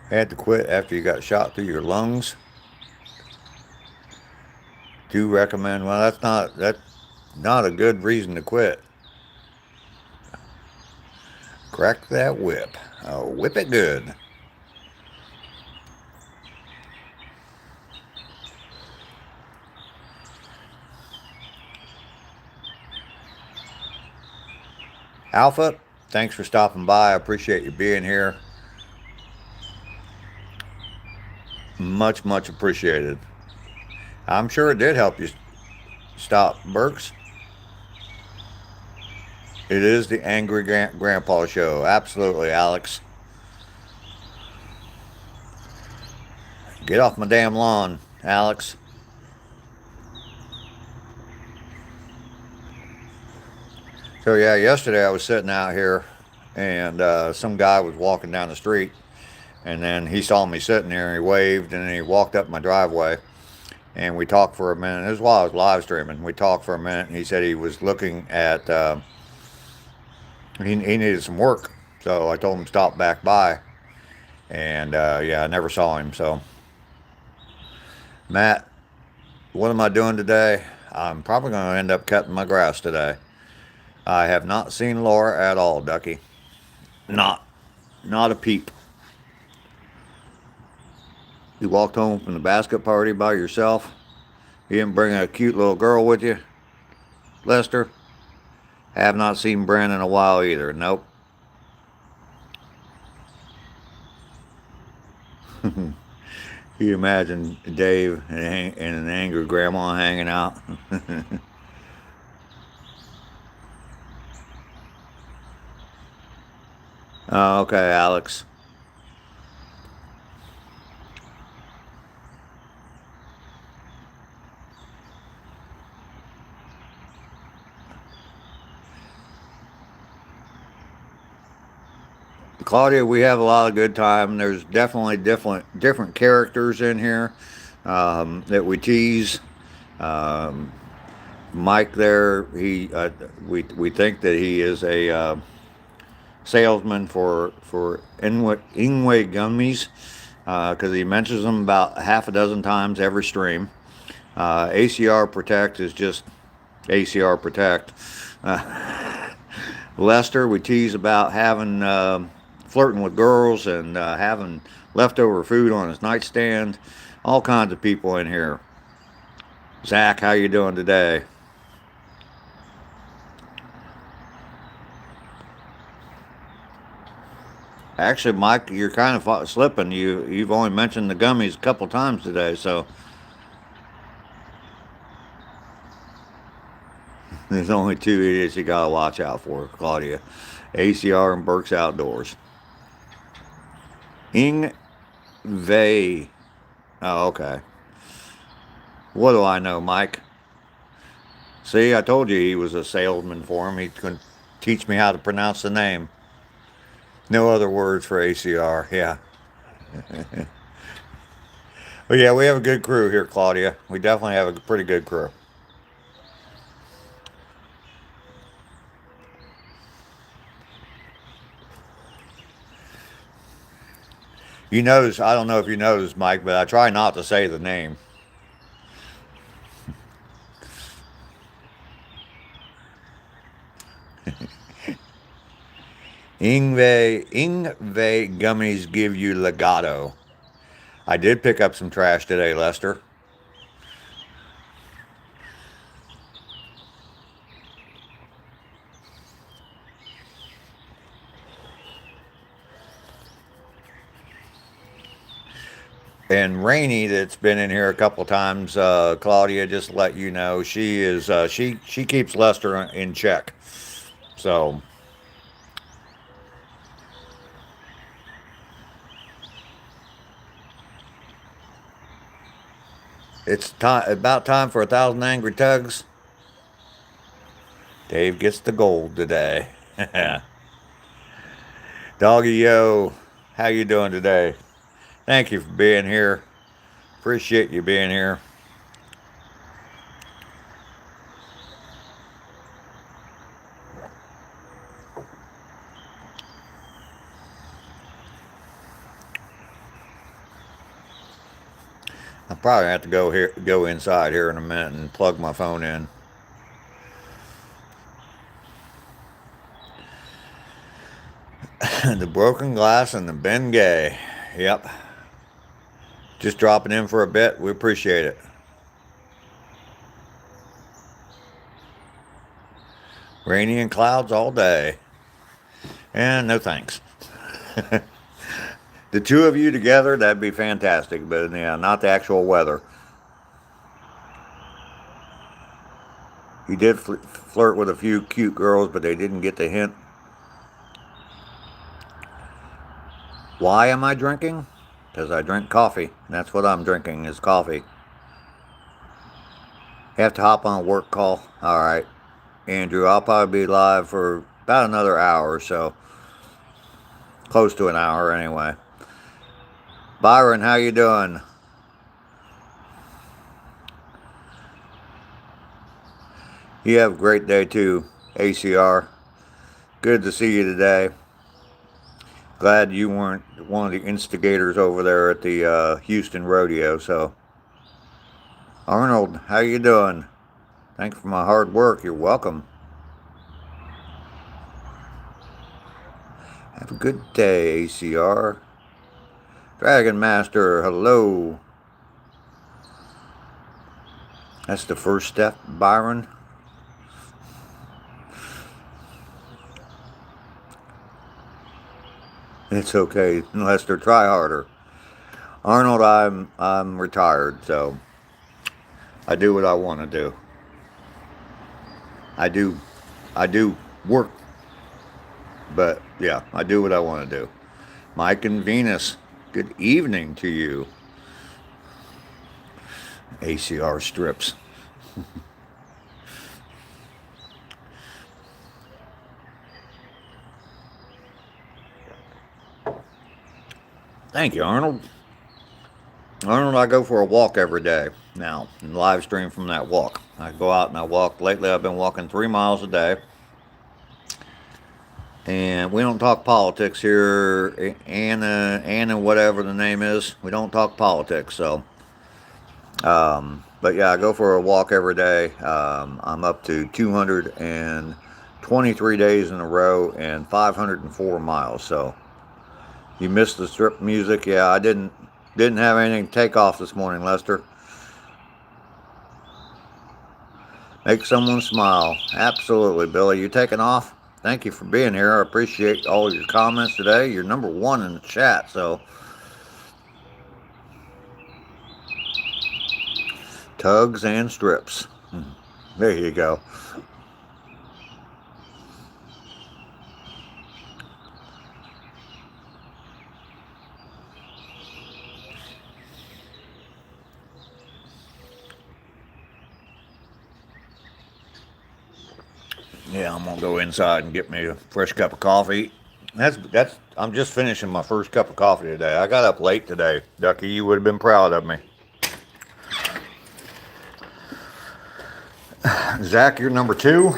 C: Had to quit after you got shot through your lungs. Do recommend, well, that's not a good reason to quit. Crack that whip. Oh, whip it good. Alpha, thanks for stopping by. I appreciate you being here. Much, much appreciated. I'm sure it did help you stop, Burks. It is the Angry Grandpa Show. Absolutely, Alex. Get off my damn lawn, Alex. So, yeah, yesterday I was sitting out here and some guy was walking down the street. And then he saw me sitting there and he waved and then he walked up my driveway. And we talked for a minute. This is while I was live streaming. We talked for a minute and he said he was looking at, he needed some work. So I told him to stop back by. And yeah, I never saw him. So, Matt, what am I doing today? I'm probably going to end up cutting my grass today. I have not seen Laura at all, Ducky. Not a peep. You walked home from the basket party by yourself? You didn't bring a cute little girl with you, Lester? Have not seen Brandon in a while either. Nope. Can you imagine Dave and an angry grandma hanging out? Oh, okay, Alex. Claudia, we have a lot of good time. There's definitely different characters in here that we tease. Mike there, we think that he is a salesman for Ingwe gummies because he mentions them about half a dozen times every stream. ACR Protect is just ACR Protect. Lester, we tease about having flirting with girls and having leftover food on his nightstand. All kinds of people in here. Zach, how you doing today? Actually, Mike, you're kind of slipping. You've only mentioned the gummies a couple times today, so there's only two idiots you gotta watch out for, Claudia. ACR and Burke's Outdoors. Ingve. Oh, okay. What do I know, Mike? See, I told you he was a salesman for him. He couldn't teach me how to pronounce the name. No other words for ACR, yeah. But yeah, we have a good crew here, Claudia. We definitely have a pretty good crew. You notice, I don't know if you noticed, Mike, but I try not to say the name. Ingve gummies give you legato. I did pick up some trash today, Lester. And Rainey, that's been in here a couple times, Claudia, just to let you know, she is she keeps Lester in check. So it's about time for 1,000 angry tugs. Dave gets the gold today. Doggy Yo, how you doing today? Thank you for being here. Appreciate you being here. I'll probably have to go inside here in a minute and plug my phone in. The broken glass and the Ben Gay. Yep. Just dropping in for a bit. We appreciate it. Rainy and clouds all day. And no thanks. The two of you together, that'd be fantastic. But yeah, not the actual weather. He did flirt with a few cute girls, but they didn't get the hint. Why am I drinking? Because I drink coffee. That's what I'm drinking is coffee. Have to hop on a work call. All right, Andrew, I'll probably be live for about another hour or so. Close to an hour anyway. Byron, how you doing? You have a great day too, ACR. Good to see you today. Glad you weren't one of the instigators over there at the Houston rodeo. So, Arnold, how you doing? Thanks for my hard work. You're welcome. Have a good day, ACR. Dragon Master, hello. That's the first step, Byron. It's okay, Lester. Try harder. Arnold, I'm retired, so I do what I want to do. I do work, but yeah, I do what I want to do. Mike and Venus, good evening to you. ACR strips. Thank you, Arnold. Arnold, I go for a walk every day now and live stream from that walk. I go out and I walk. Lately, I've been walking 3 miles a day. And we don't talk politics here. Anna, whatever the name is, we don't talk politics. So, but yeah, I go for a walk every day. I'm up to 223 days in a row and 504 miles. So, you missed the strip music. Yeah, I didn't have anything to take off this morning, Lester. Make someone smile. Absolutely, Billy. You taking off? Thank you for being here. I appreciate all your comments today. You're number one in the chat, so. Tugs and strips. There you go. Yeah, I'm gonna go inside and get me a fresh cup of coffee. I'm just finishing my first cup of coffee today. I got up late today. Ducky, you would have been proud of me. Zach, you're number 2.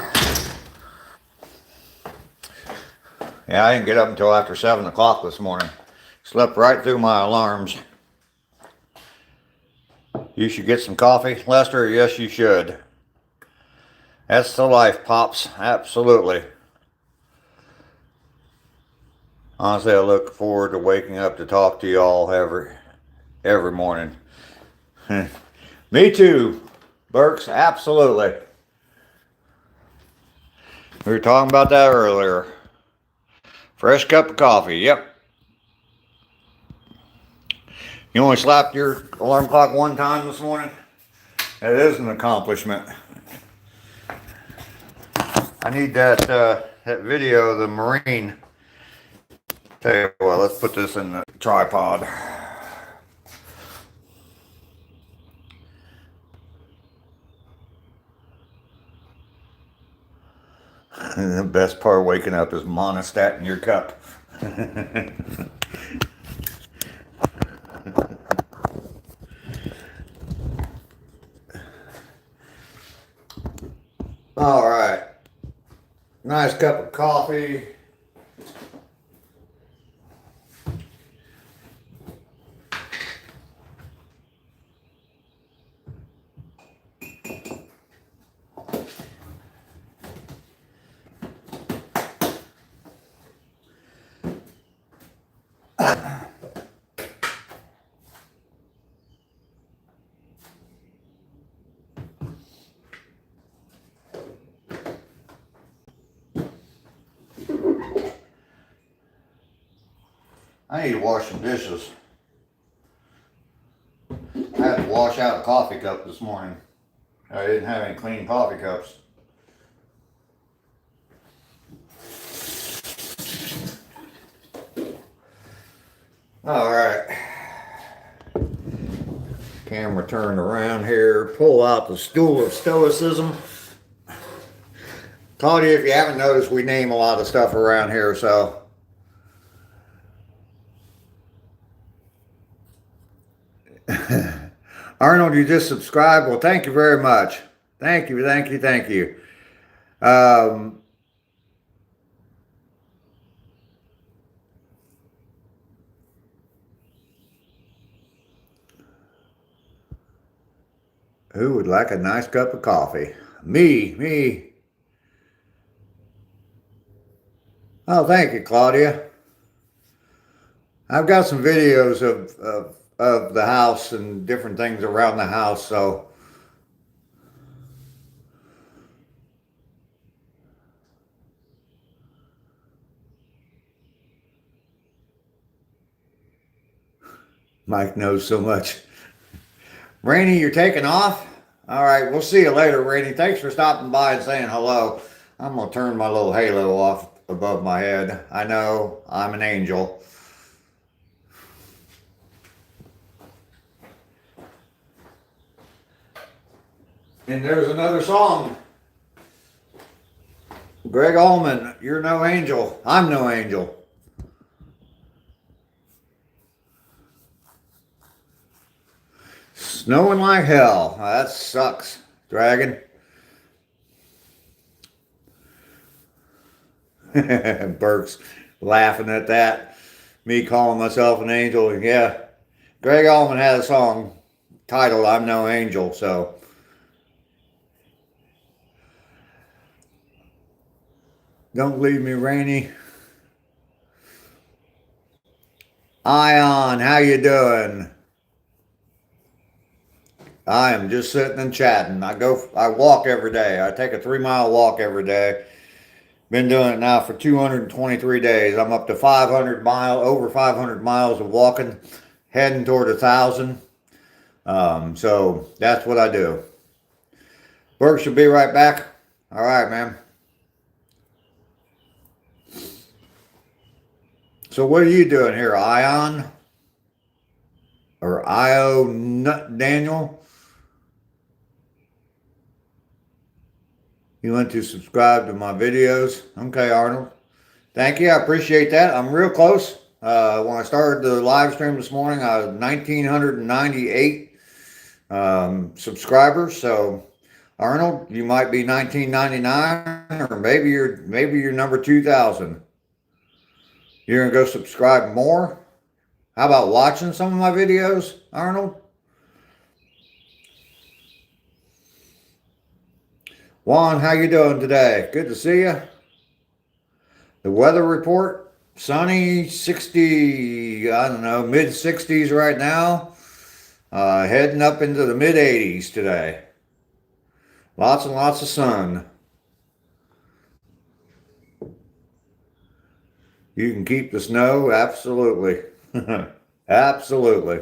C: Yeah, I didn't get up until after 7 o'clock this morning. Slept right through my alarms. You should get some coffee, Lester. Yes, you should. That's the life, Pops. Absolutely. Honestly, I look forward to waking up to talk to you all every morning. Me too, Burks. Absolutely. We were talking about that earlier. Fresh cup of coffee. Yep. You only slapped your alarm clock one time this morning? That is an accomplishment. I need that video of the Marine. Tell you what, let's put this in the tripod. And the best part of waking up is monostat in your cup. All right. Nice cup of coffee. I need to wash some dishes. I had to wash out a coffee cup this morning. I didn't have any clean coffee cups. All right. Camera turned around here. Pull out the stool of stoicism. Claudia, if you haven't noticed, we name a lot of stuff around here, so. Arnold, you just subscribed. Well, thank you very much. Thank you, thank you, thank you. Who would like a nice cup of coffee? Me. Oh, thank you, Claudia. I've got some videos of the house and different things around the house, so. Mike knows so much. Rainey, you're taking off? All right, we'll see you later, Rainey. Thanks for stopping by and saying hello. I'm going to turn my little halo off above my head. I know, I'm an angel. And there's another song. Greg Allman, you're no angel. I'm no angel. Snowing like hell. That sucks, Dragon. Burke's laughing at that. Me calling myself an angel. Yeah. Greg Allman had a song titled I'm No Angel, so. Don't leave me, Rainy. Ion, how you doing? I am just sitting and chatting. I walk every day. I take a 3-mile walk every day. Been doing it now for 223 days. I'm up to over 500 miles of walking, heading toward 1,000. So that's what I do. Burke should be right back. All right, man. So what are you doing here, Ion? Or Io Daniel? You want to subscribe to my videos? Okay, Arnold. Thank you. I appreciate that. I'm real close. When I started the live stream this morning, I was 1,998 subscribers. So, Arnold, you might be 1999, or maybe you're number 2,000. You're gonna go subscribe more? How about watching some of my videos, Arnold? Juan, how you doing today? Good to see you. The weather report, sunny, 60, I don't know, mid 60s right now. Heading up into the mid 80s today. Lots and lots of sun. You can keep the snow? Absolutely. Absolutely.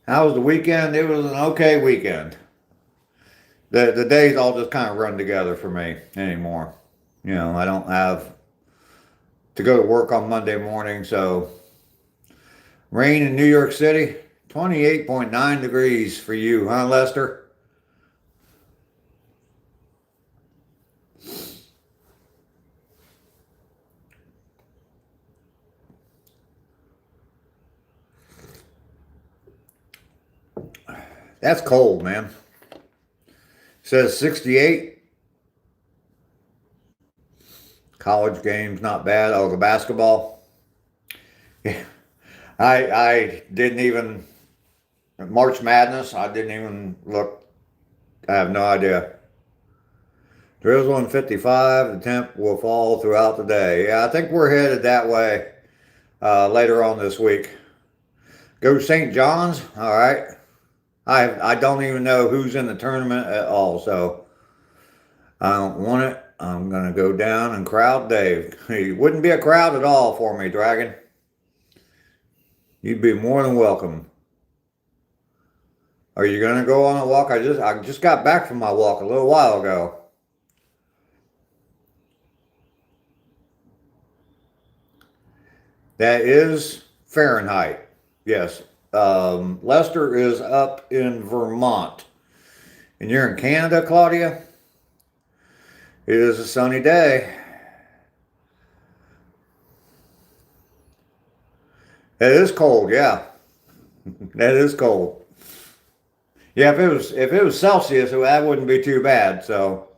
C: How was the weekend? It was an okay weekend. The days all just kind of run together for me anymore. You know, I don't have to go to work on Monday morning, so rain in New York City, 28.9 degrees for you, huh, Lester? That's cold, man. Says 68. College games, not bad. Oh, the basketball. Yeah. I didn't even, March Madness, I didn't even look. I have no idea. Drizzle in 55. The temp will fall throughout the day. Yeah, I think we're headed that way later on this week. Go St. John's. All right. I don't even know who's in the tournament at all, so I don't want it. I'm going to go down and crowd Dave. He wouldn't be a crowd at all for me, Dragon. You'd be more than welcome. Are you going to go on a walk? I just got back from my walk a little while ago. That is Fahrenheit. Yes. Lester is up in Vermont. And you're in Canada, Claudia? It is a sunny day. It is cold, yeah. That is cold. Yeah, if it was Celsius, that wouldn't be too bad, so.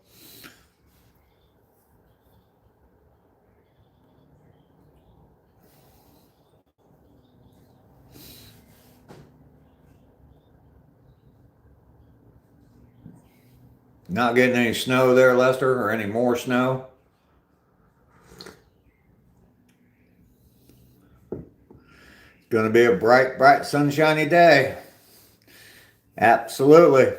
C: Not getting any snow there, Lester, or any more snow? It's going to be a bright, bright, sunshiny day. Absolutely.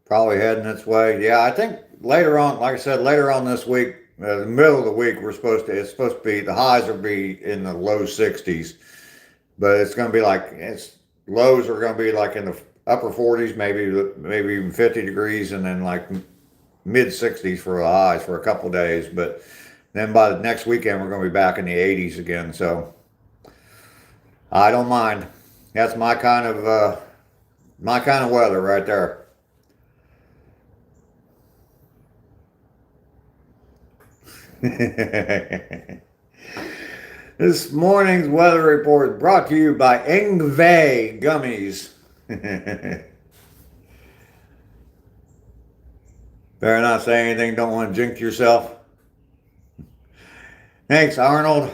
C: Probably heading its way. Yeah, I think later on, like I said, later on this week, the middle of the week, it's supposed to be, the highs will be in the low 60s, but it's going to be like, lows are going to be like in the upper 40s, maybe even 50 degrees, and then like mid 60s for the highs for a couple days. But then by the next weekend, we're going to be back in the 80s again. So I don't mind. That's my kind of weather right there. This morning's weather report is brought to you by Ingve Gummies. Better not say anything, don't want to jinx yourself. Thanks, Arnold.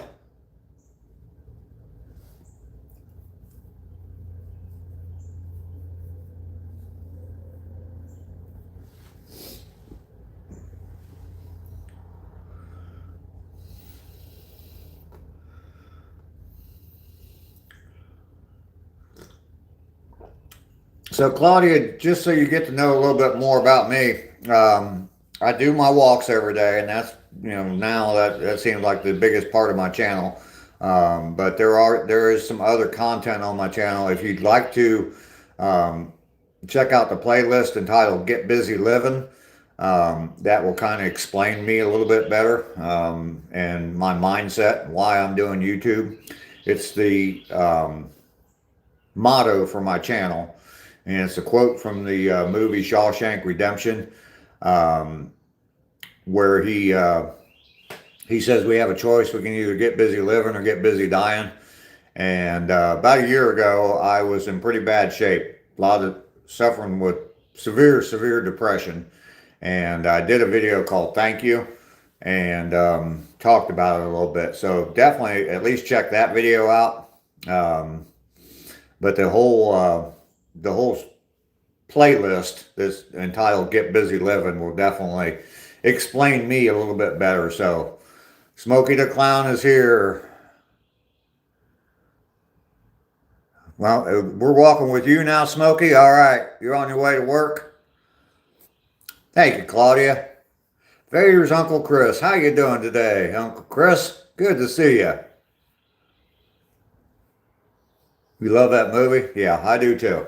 C: So Claudia, just so you get to know a little bit more about me, I do my walks every day, and that's, now that seems like the biggest part of my channel. But there is some other content on my channel. If you'd like to check out the playlist entitled "Get Busy Living," that will kind of explain me a little bit better, and my mindset and why I'm doing YouTube. It's the motto for my channel. And it's a quote from the movie Shawshank Redemption, where he says we have a choice. We can either get busy living or get busy dying. And about a year ago, I was in pretty bad shape, suffering with severe depression. And I did a video called "Thank You," and talked about it a little bit. So definitely at least check that video out. But the whole playlist that's entitled "Get Busy Living" will definitely explain me a little bit better. So Smokey the Clown is here. Well, we're walking with you now, Smokey. All right, you're on your way to work. Thank you, Claudia. Vader's Uncle Chris. How you doing today, Uncle Chris? Good to see you. You love that movie? Yeah, I do too.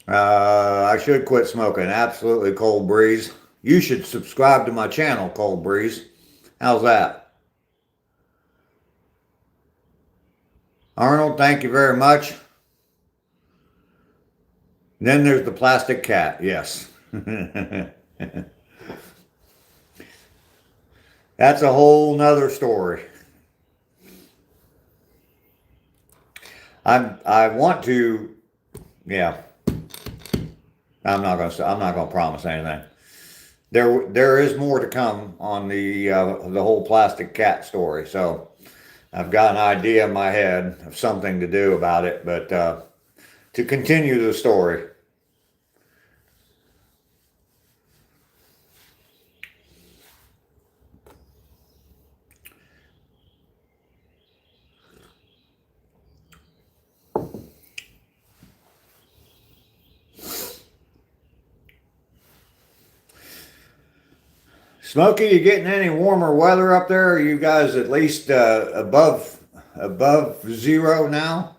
C: I should quit smoking. Absolutely, Cold Breeze. You should subscribe to my channel, Cold Breeze. How's that? Arnold, thank you very much. Then there's the plastic cat. Yes. That's a whole nother story. I want to, yeah. I'm not gonna promise anything. There is more to come on the whole plastic cat story. So I've got an idea in my head of something to do about it, but to continue the story. Smokey, you getting any warmer weather up there? Are you guys at least above zero now?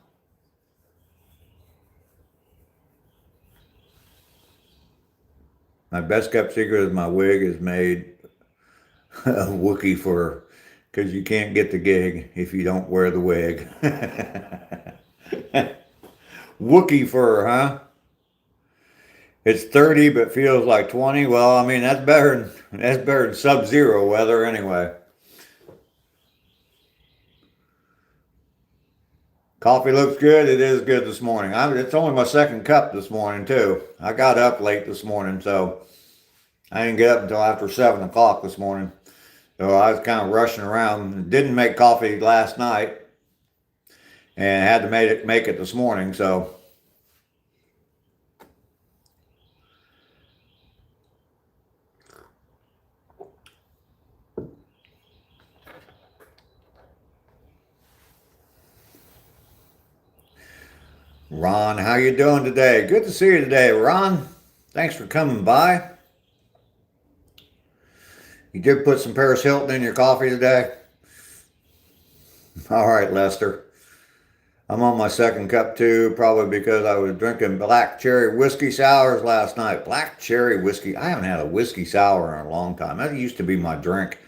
C: My best kept secret is my wig is made a Wookiee fur because you can't get the gig if you don't wear the wig. Wookiee fur, huh? It's 30 but feels like 20. Well, I mean that's better than sub-zero weather anyway. Coffee looks good. It is good this morning. It's only my second cup this morning too. I got up late this morning, so I didn't get up until after 7 o'clock this morning. So I was kind of rushing around. Didn't make coffee last night, and had to make it this morning. So Ron, how you doing today? Good to see you today, Ron. Thanks for coming by. You did put some Paris Hilton in your coffee today? All right, Lester. I'm on my second cup too, probably because I was drinking black cherry whiskey sours last night. Black cherry whiskey. I haven't had a whiskey sour in a long time. That used to be my drink.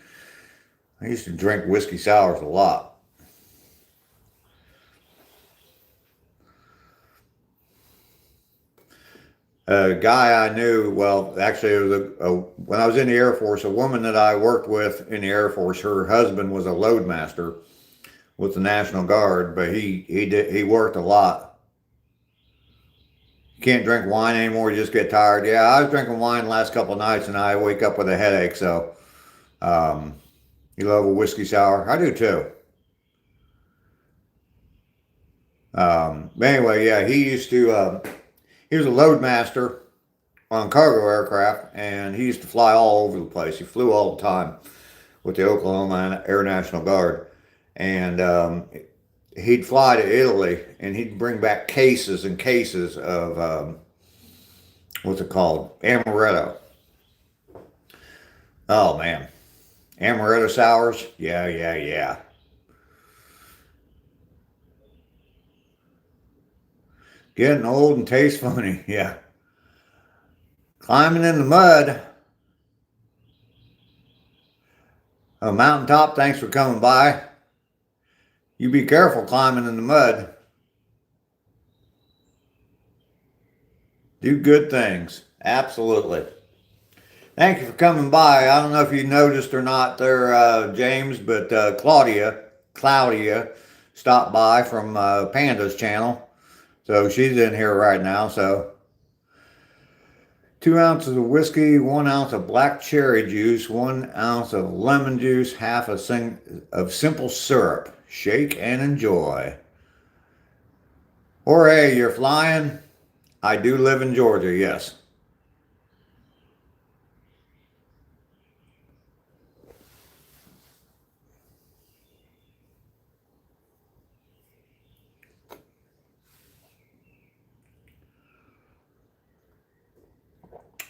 C: I used to drink whiskey sours a lot. A guy I knew, well, actually, it was when I was in the Air Force, a woman that I worked with in the Air Force, her husband was a loadmaster with the National Guard, but he worked a lot. You can't drink wine anymore, you just get tired. Yeah, I was drinking wine the last couple of nights, and I wake up with a headache, so you love a whiskey sour? I do too. But anyway, yeah, he was a loadmaster on cargo aircraft, and he used to fly all over the place. He flew all the time with the Oklahoma Air National Guard. And he'd fly to Italy, and he'd bring back cases and cases of, what's it called? Amaretto. Oh, man. Amaretto sours? Yeah, yeah, yeah. Getting old and tastes funny, yeah. Climbing in the mud. A mountaintop, thanks for coming by. You be careful climbing in the mud. Do good things. Absolutely. Thank you for coming by. I don't know if you noticed or not there, James, but Claudia stopped by from Panda's channel. So she's in here right now. So 2 ounces of whiskey, 1 ounce of black cherry juice, 1 ounce of lemon juice, half a thing of simple syrup. Shake and enjoy. Jorge, you're flying? I do live in Georgia, yes.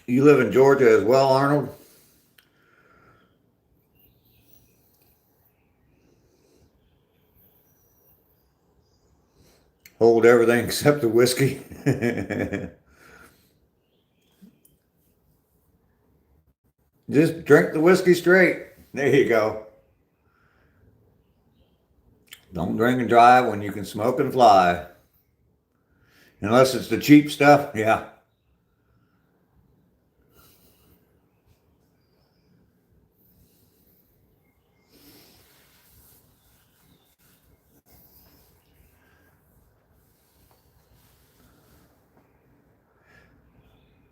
C: You live in Georgia as well, Arnold? Hold everything except the whiskey. Just drink the whiskey straight. There you go. Don't drink and drive when you can smoke and fly. Unless it's the cheap stuff, yeah.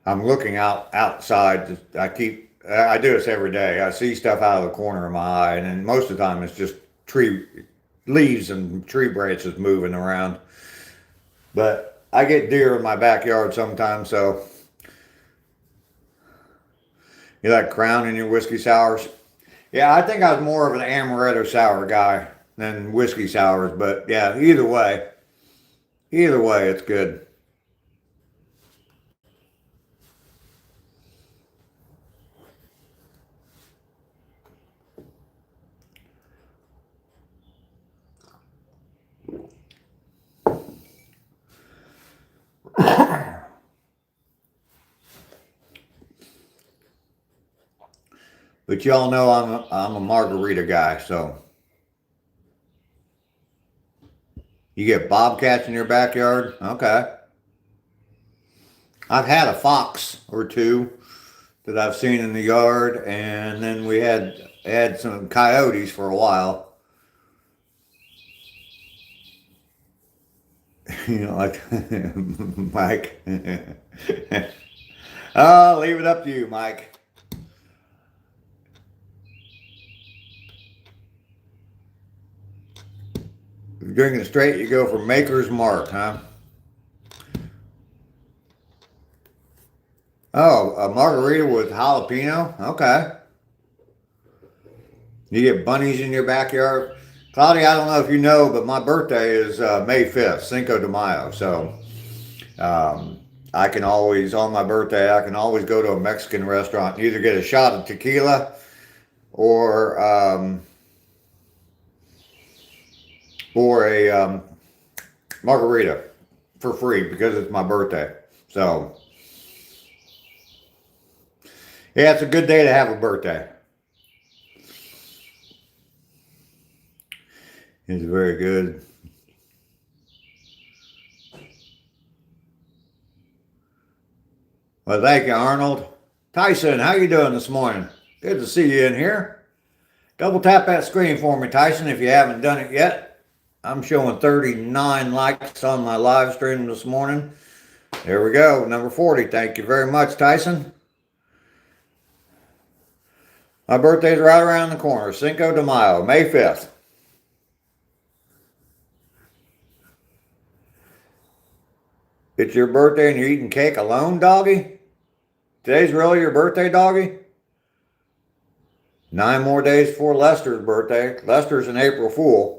C: I'm looking outside. I do this every day. I see stuff out of the corner of my eye, and then most of the time it's just tree leaves and tree branches moving around. But I get deer in my backyard sometimes, so you like Crown in your whiskey sours? Yeah, I think I was more of an amaretto sour guy than whiskey sours, but yeah, either way, it's good. But y'all know I'm a margarita guy, so. You get bobcats in your backyard? Okay. I've had a fox or two that I've seen in the yard, and then we had some coyotes for a while. You know, like Mike. I'll leave it up to you, Mike. If you're drinking straight, you go for Maker's Mark, huh? Oh, a margarita with jalapeno? Okay. You get bunnies in your backyard? Claudia, I don't know if you know, but my birthday is May 5th, Cinco de Mayo. So I can always, on my birthday, I can always go to a Mexican restaurant and either get a shot of tequila or a margarita for free because it's my birthday. So, yeah, it's a good day to have a birthday. It's very good. Well, thank you, Arnold. Tyson, how you doing this morning? Good to see you in here. Double tap that screen for me, Tyson, if you haven't done it yet. I'm showing 39 likes on my live stream this morning. There we go, number 40. Thank you very much, Tyson. My birthday's right around the corner, Cinco de Mayo, May 5th. It's your birthday and you're eating cake alone, doggy? Today's really your birthday, doggy? 9 more days before Lester's birthday. Lester's an April Fool.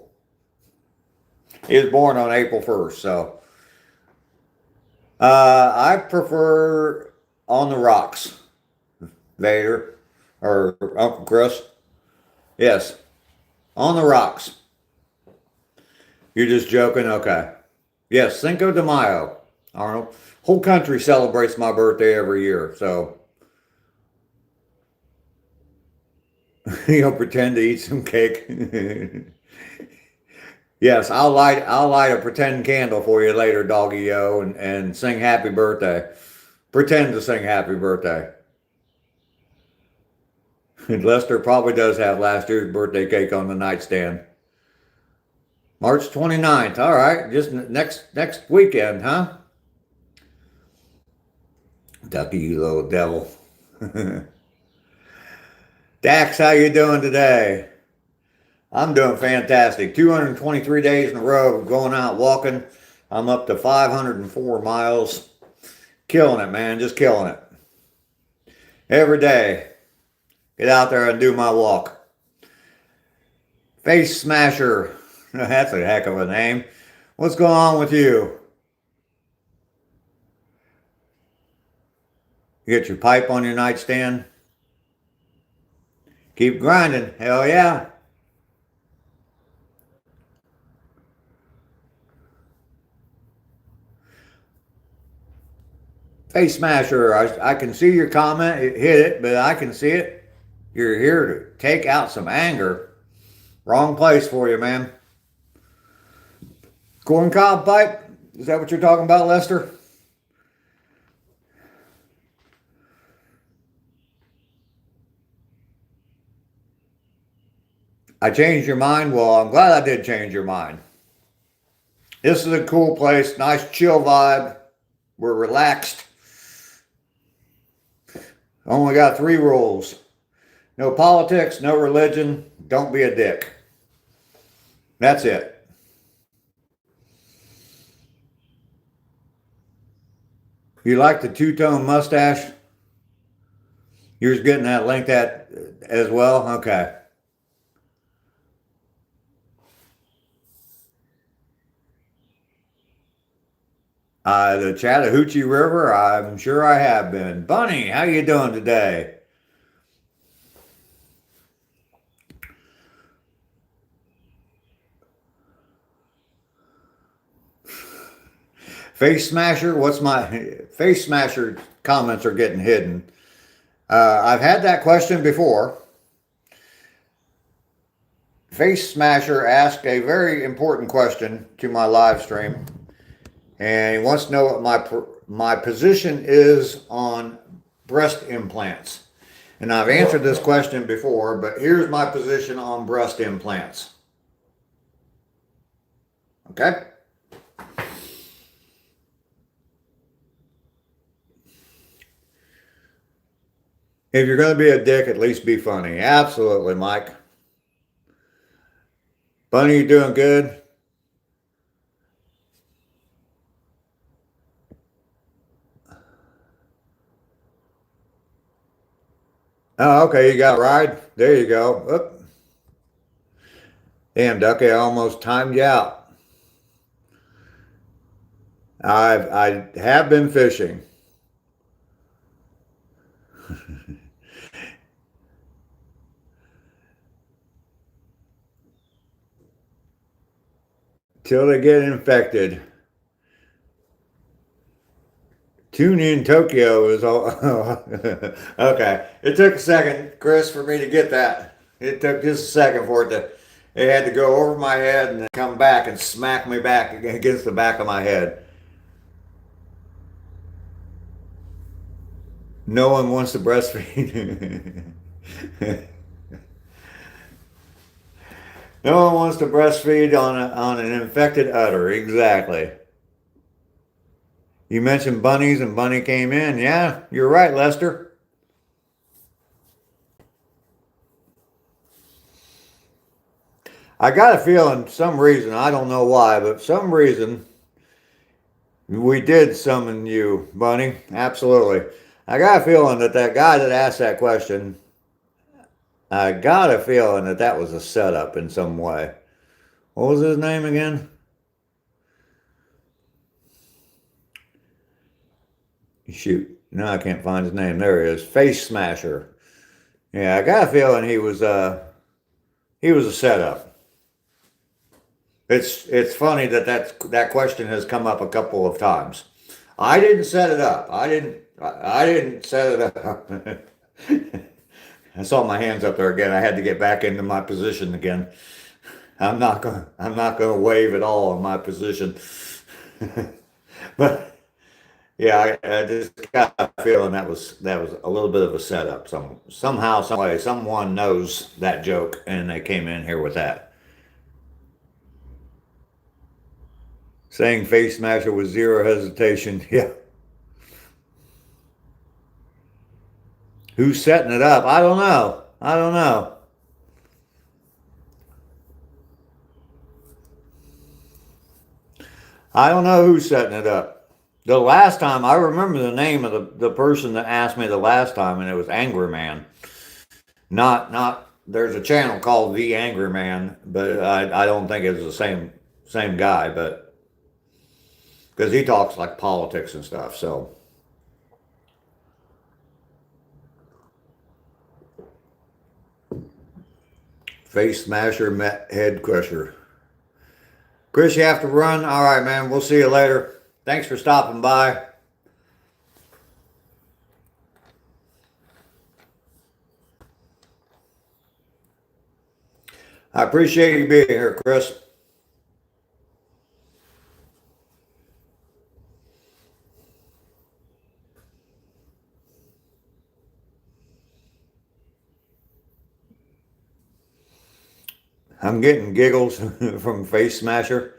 C: He was born on April 1st, so. I prefer On the Rocks, Vader, or Uncle Chris. Yes, On the Rocks. You're just joking? Okay. Yes, Cinco de Mayo. Arnold. Whole country celebrates my birthday every year, so you'll pretend to eat some cake. Yes, I'll light a pretend candle for you later, doggy-o, and sing happy birthday. Pretend to sing happy birthday. Lester probably does have last year's birthday cake on the nightstand. March 29th. All right, just next weekend, huh? Ducky, you little devil. Dax, how you doing today? I'm doing fantastic. 223 days in a row of going out walking. I'm up to 504 miles. Killing it, man. Just killing it. Every day. Get out there and do my walk. Face Smasher. That's a heck of a name. What's going on with you? You get your pipe on your nightstand? Keep grinding. Hell yeah. Face Smasher, I can see your comment. It hit it, but I can see it. You're here to take out some anger. Wrong place for you, man. Corncob pipe? Is that what you're talking about, Lester? I changed your mind? Well, I'm glad I did change your mind. This is a cool place. Nice chill vibe. We're relaxed. Only got 3 rules. No politics, no religion, don't be a dick. That's it. You like the two-tone mustache? You're just getting that link that as well? Okay. The Chattahoochee River, I'm sure I have been. Bunny, how you doing today? Face Smasher, what's my Face Smasher comments are getting hidden. I've had that question before. Face Smasher asked a very important question to my live stream, and he wants to know what my position is on breast implants. And I've answered this question before, but here's my position on breast implants. Okay? If you're going to be a dick, at least be funny. Absolutely, Mike. Bunny, you doing good? Oh, okay, you got a ride? There you go. Oop. Damn, Ducky, I almost timed you out. I have been fishing. Till they get infected. Tune in Tokyo is all. Okay. It took a second, Chris, for me to get that. It took just a second for it to. It had to go over my head and then come back and smack me back against the back of my head. No one wants to breastfeed. No one wants to breastfeed on an infected udder. Exactly. You mentioned bunnies and Bunny came in. Yeah, you're right, Lester. I got a feeling, some reason, I don't know why, but some reason we did summon you, Bunny. Absolutely. I got a feeling that guy that asked that question, I got a feeling that was a setup in some way. What was his name again? Shoot, no, I can't find his name. There he is. Face Smasher. Yeah, I got a feeling he was a setup. It's funny that question has come up a couple of times. I didn't set it up. I didn't set it up. I saw my hands up there again. I had to get back into my position again. I'm not gonna wave at all in my position. But yeah, I just got a feeling that was a little bit of a setup. Somehow, some way, someone knows that joke, and they came in here with that. Saying Face Smasher with zero hesitation. Yeah. Who's setting it up? I don't know. I don't know. I don't know who's setting it up. The last time, I remember the name of the person that asked me the last time, and it was Angry Man. Not. There's a channel called The Angry Man, but I don't think it's the same guy, but because he talks like politics and stuff. So Face Smasher met Head Crusher. Chris, you have to run. All right, man. We'll see you later. Thanks for stopping by. I appreciate you being here, Chris. I'm getting giggles from Face Smasher.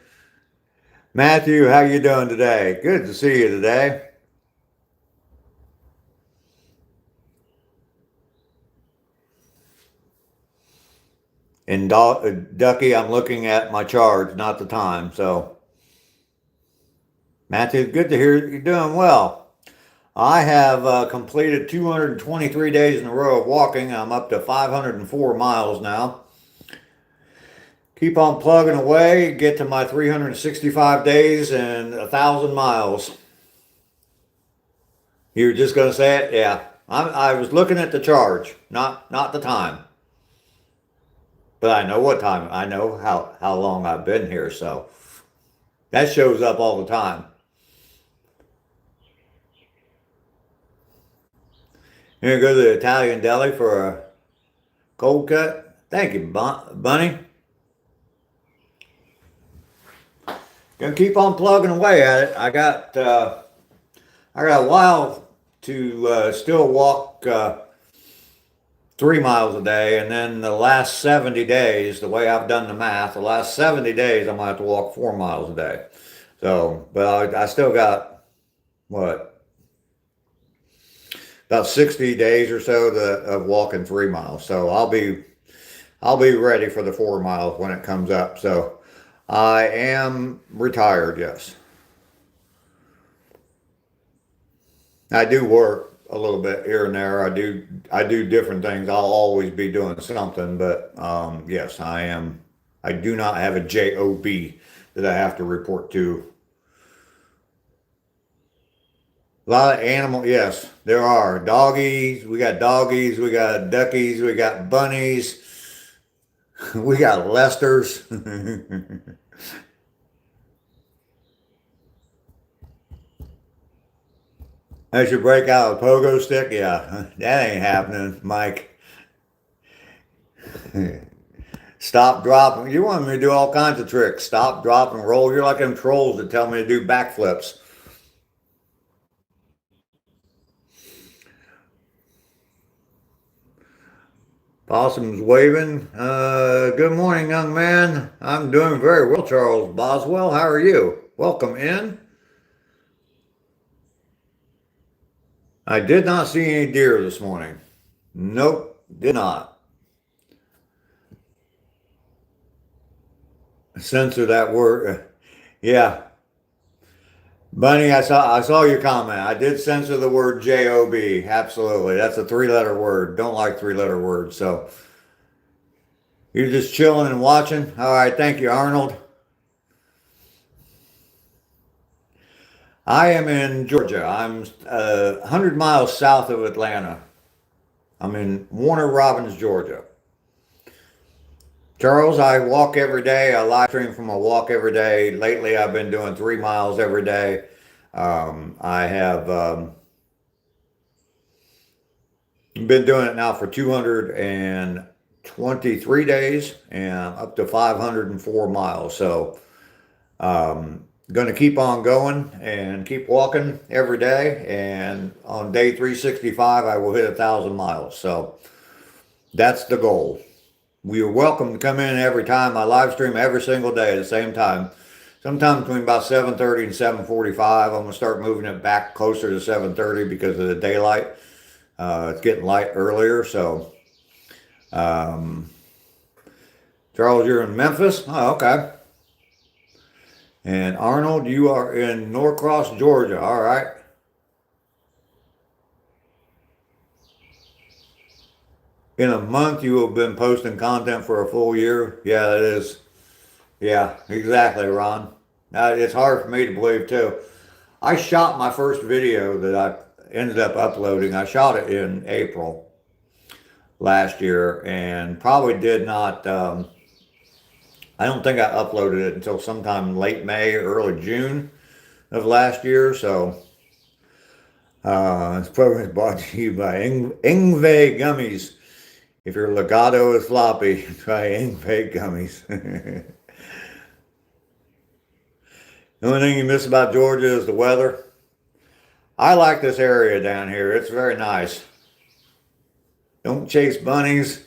C: Matthew, how you doing today? Good to see you today. And Ducky, I'm looking at my charge, not the time. So, Matthew, good to hear you're doing well. I have completed 223 days in a row of walking. I'm up to 504 miles now. Keep on plugging away, get to my 365 days and 1,000 miles. You're just going to say it? Yeah. I was looking at the charge, not the time. But I know what time. I know how long I've been here, so that shows up all the time. You're going to go to the Italian deli for a cold cut? Thank you, Bunny. Gonna keep on plugging away at it. I got a while to still walk 3 miles a day, and then the last 70 days, the way I've done the math, the last 70 days I'm gonna have to walk 4 miles a day. So, but I still got what, about 60 days or so of walking 3 miles. So I'll be ready for the 4 miles when it comes up. So I am retired, yes. I do work a little bit here and there. I do different things. I'll always be doing something, but yes, I am. I do not have a job that I have to report to. A lot of animal, yes, there are doggies. We got doggies. We got duckies. We got bunnies. We got Lesters. I should break out a pogo stick. Yeah, that ain't happening, Mike. Stop, drop. You want me to do all kinds of tricks. Stop, drop, and roll. You're like them trolls that tell me to do backflips. Possum's waving. Good morning, young man. I'm doing very well, Charles Boswell. How are you? Welcome in. I did not see any deer this morning. Nope, did not. Censor that word. Yeah, Bunny, I saw your comment. I did censor the word job. Absolutely, that's a three-letter word. Don't like three-letter words. So you're just chilling and watching. All right, thank you, Arnold. I am in Georgia. I'm 100 miles south of Atlanta. I'm in Warner Robins, Georgia. Charles, I walk every day. I live stream from a walk every day. Lately, I've been doing 3 miles every day. I have been doing it now for 223 days and up to 504 miles. So, going to keep on going and keep walking every day. And on day 365, I will hit 1,000 miles. So, that's the goal. We are welcome to come in every time. I live stream every single day at the same time. Sometime between about 7:30 and 7:45. I'm going to start moving it back closer to 7:30 because of the daylight. It's getting light earlier. So, Charles, you're in Memphis? Oh, okay. And Arnold, you are in Norcross, Georgia. All right. In a month, you have been posting content for a full year. Yeah, that is. Yeah, exactly, Ron. It's hard for me to believe, too. I shot my first video that I ended up uploading. I shot it in April last year and probably did not. I don't think I uploaded it until sometime late May, early June of last year. So this program is brought to you by Ingve Gummies. If your legato is floppy, try Ingve Gummies. The only thing you miss about Georgia is the weather. I like this area down here. It's very nice. Don't chase bunnies.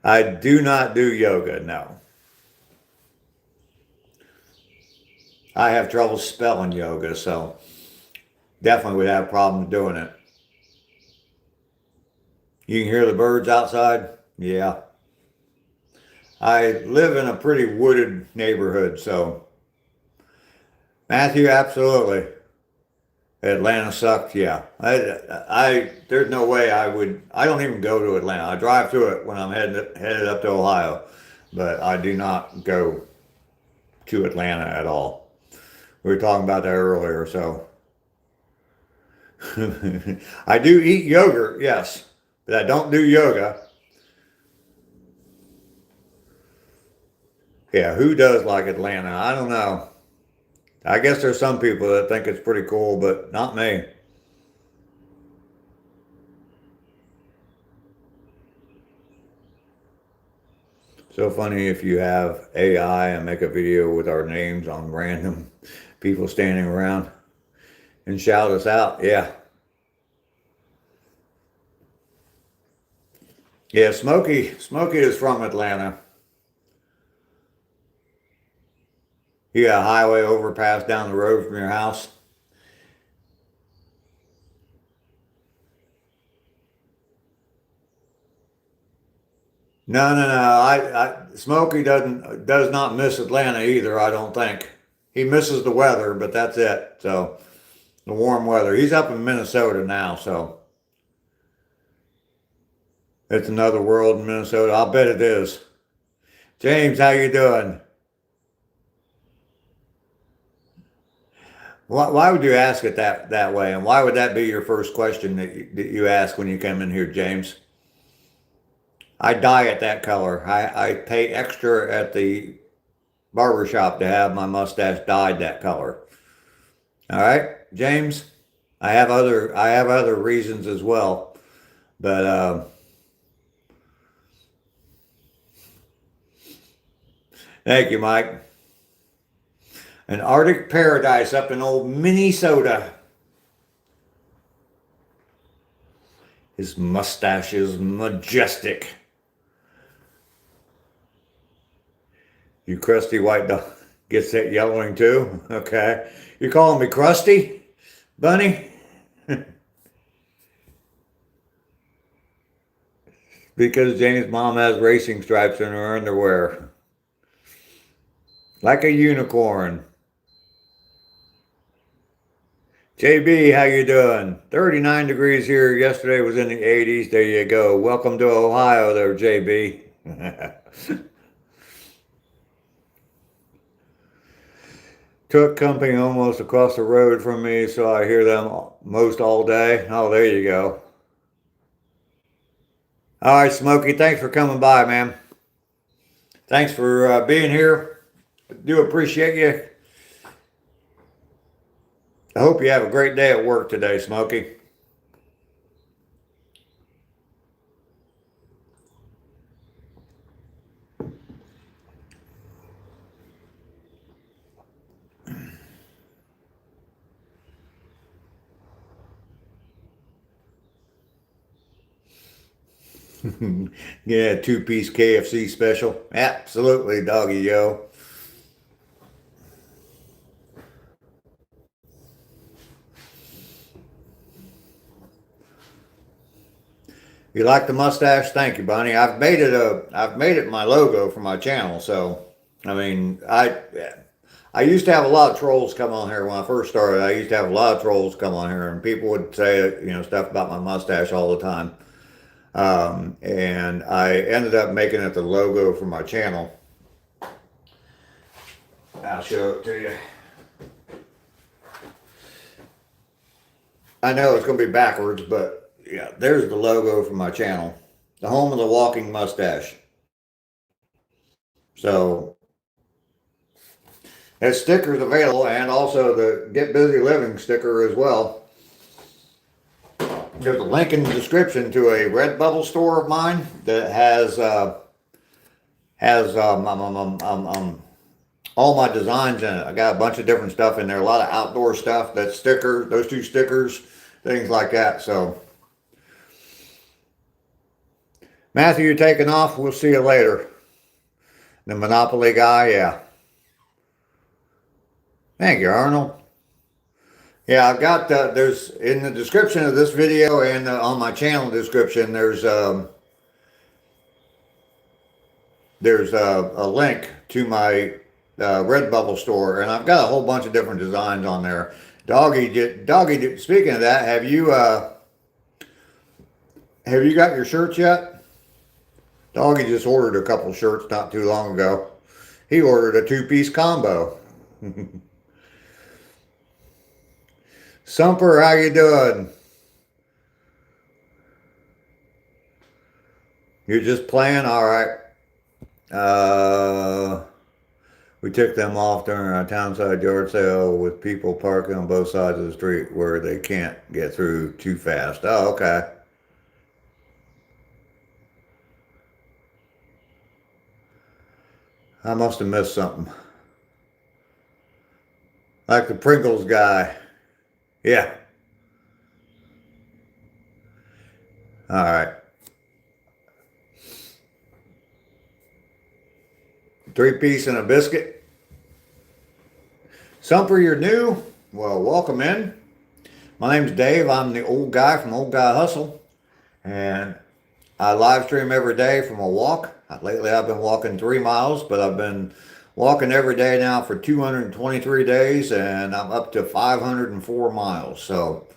C: I do not do yoga, no. I have trouble spelling yoga, so definitely would have problems doing it. You can hear the birds outside? Yeah. I live in a pretty wooded neighborhood, so Matthew, absolutely. Atlanta sucked, yeah. There's no way I would. I don't even go to Atlanta. I drive through it when I'm headed up to Ohio, but I do not go to Atlanta at all. We were talking about that earlier, so I do eat yogurt, yes, but I don't do yoga. Yeah, who does like Atlanta? I don't know. I guess there's some people that think it's pretty cool, but not me. So funny if you have AI and make a video with our names on random people standing around and shout us out. Yeah. Yeah, Smokey is from Atlanta. You got a highway overpass down the road from your house. No. Smokey does not miss Atlanta either. I don't think he misses the weather, but that's it. So the warm weather. He's up in Minnesota now, so it's another world in Minnesota. I'll bet it is. James, how you doing? Why would you ask it that way, and why would that be your first question that you ask when you come in here, James? I dye it that color. I pay extra at the barber shop to have my mustache dyed that color. All right, James. I have other reasons as well, but thank you, Mike. An Arctic paradise up in old Minnesota. His mustache is majestic. You crusty white dog gets that yellowing too? Okay. You calling me crusty, Bunny? Because Jane's mom has racing stripes in her underwear. Like a unicorn. JB, how you doing? 39 degrees here. Yesterday was in the 80s. There you go. Welcome to Ohio there, JB. Truck company almost across the road from me, so I hear them most all day. Oh, there you go. All right, Smokey, thanks for coming by, man. Thanks for being here. Do appreciate you. I hope you have a great day at work today, Smokey. Yeah, two-piece KFC special. Absolutely, doggy yo. You like the mustache? Thank you, Bunny. I've made it my logo for my channel. So, I mean, I used to have a lot of trolls come on here when I first started. I used to have a lot of trolls come on here, and people would say, stuff about my mustache all the time. And I ended up making it the logo for my channel. I'll show it to you. I know it's going to be backwards, but yeah, there's the logo for my channel. The home of the walking mustache. So, that sticker's available, and also the Get Busy Living sticker as well. There's a link in the description to a Redbubble store of mine that has all my designs in it. I got a bunch of different stuff in there, a lot of outdoor stuff. That sticker, those two stickers, things like that. So, Matthew, you're taking off. We'll see you later. The Monopoly guy, yeah. Thank you, Arnold. Yeah, I've got, there's, in the description of this video and on my channel description, there's a link to my Redbubble store, and I've got a whole bunch of different designs on there. Doggy, speaking of that, have you got your shirts yet? Doggy just ordered a couple shirts not too long ago. He ordered a two-piece combo. Sumper, how you doing? You're just playing? All right. We took them off during our townside yard sale with people parking on both sides of the street where they can't get through too fast. Oh, okay. I must have missed something. Like the Pringles guy. Yeah. All right. 3-piece and a biscuit. Sumper, you're new? Well, welcome in. My name's Dave. I'm the old guy from Old Guy Hustle. And I live stream every day from a walk. Lately I've been walking 3 miles, but I've been walking every day now for 223 days, and I'm up to 504 miles. So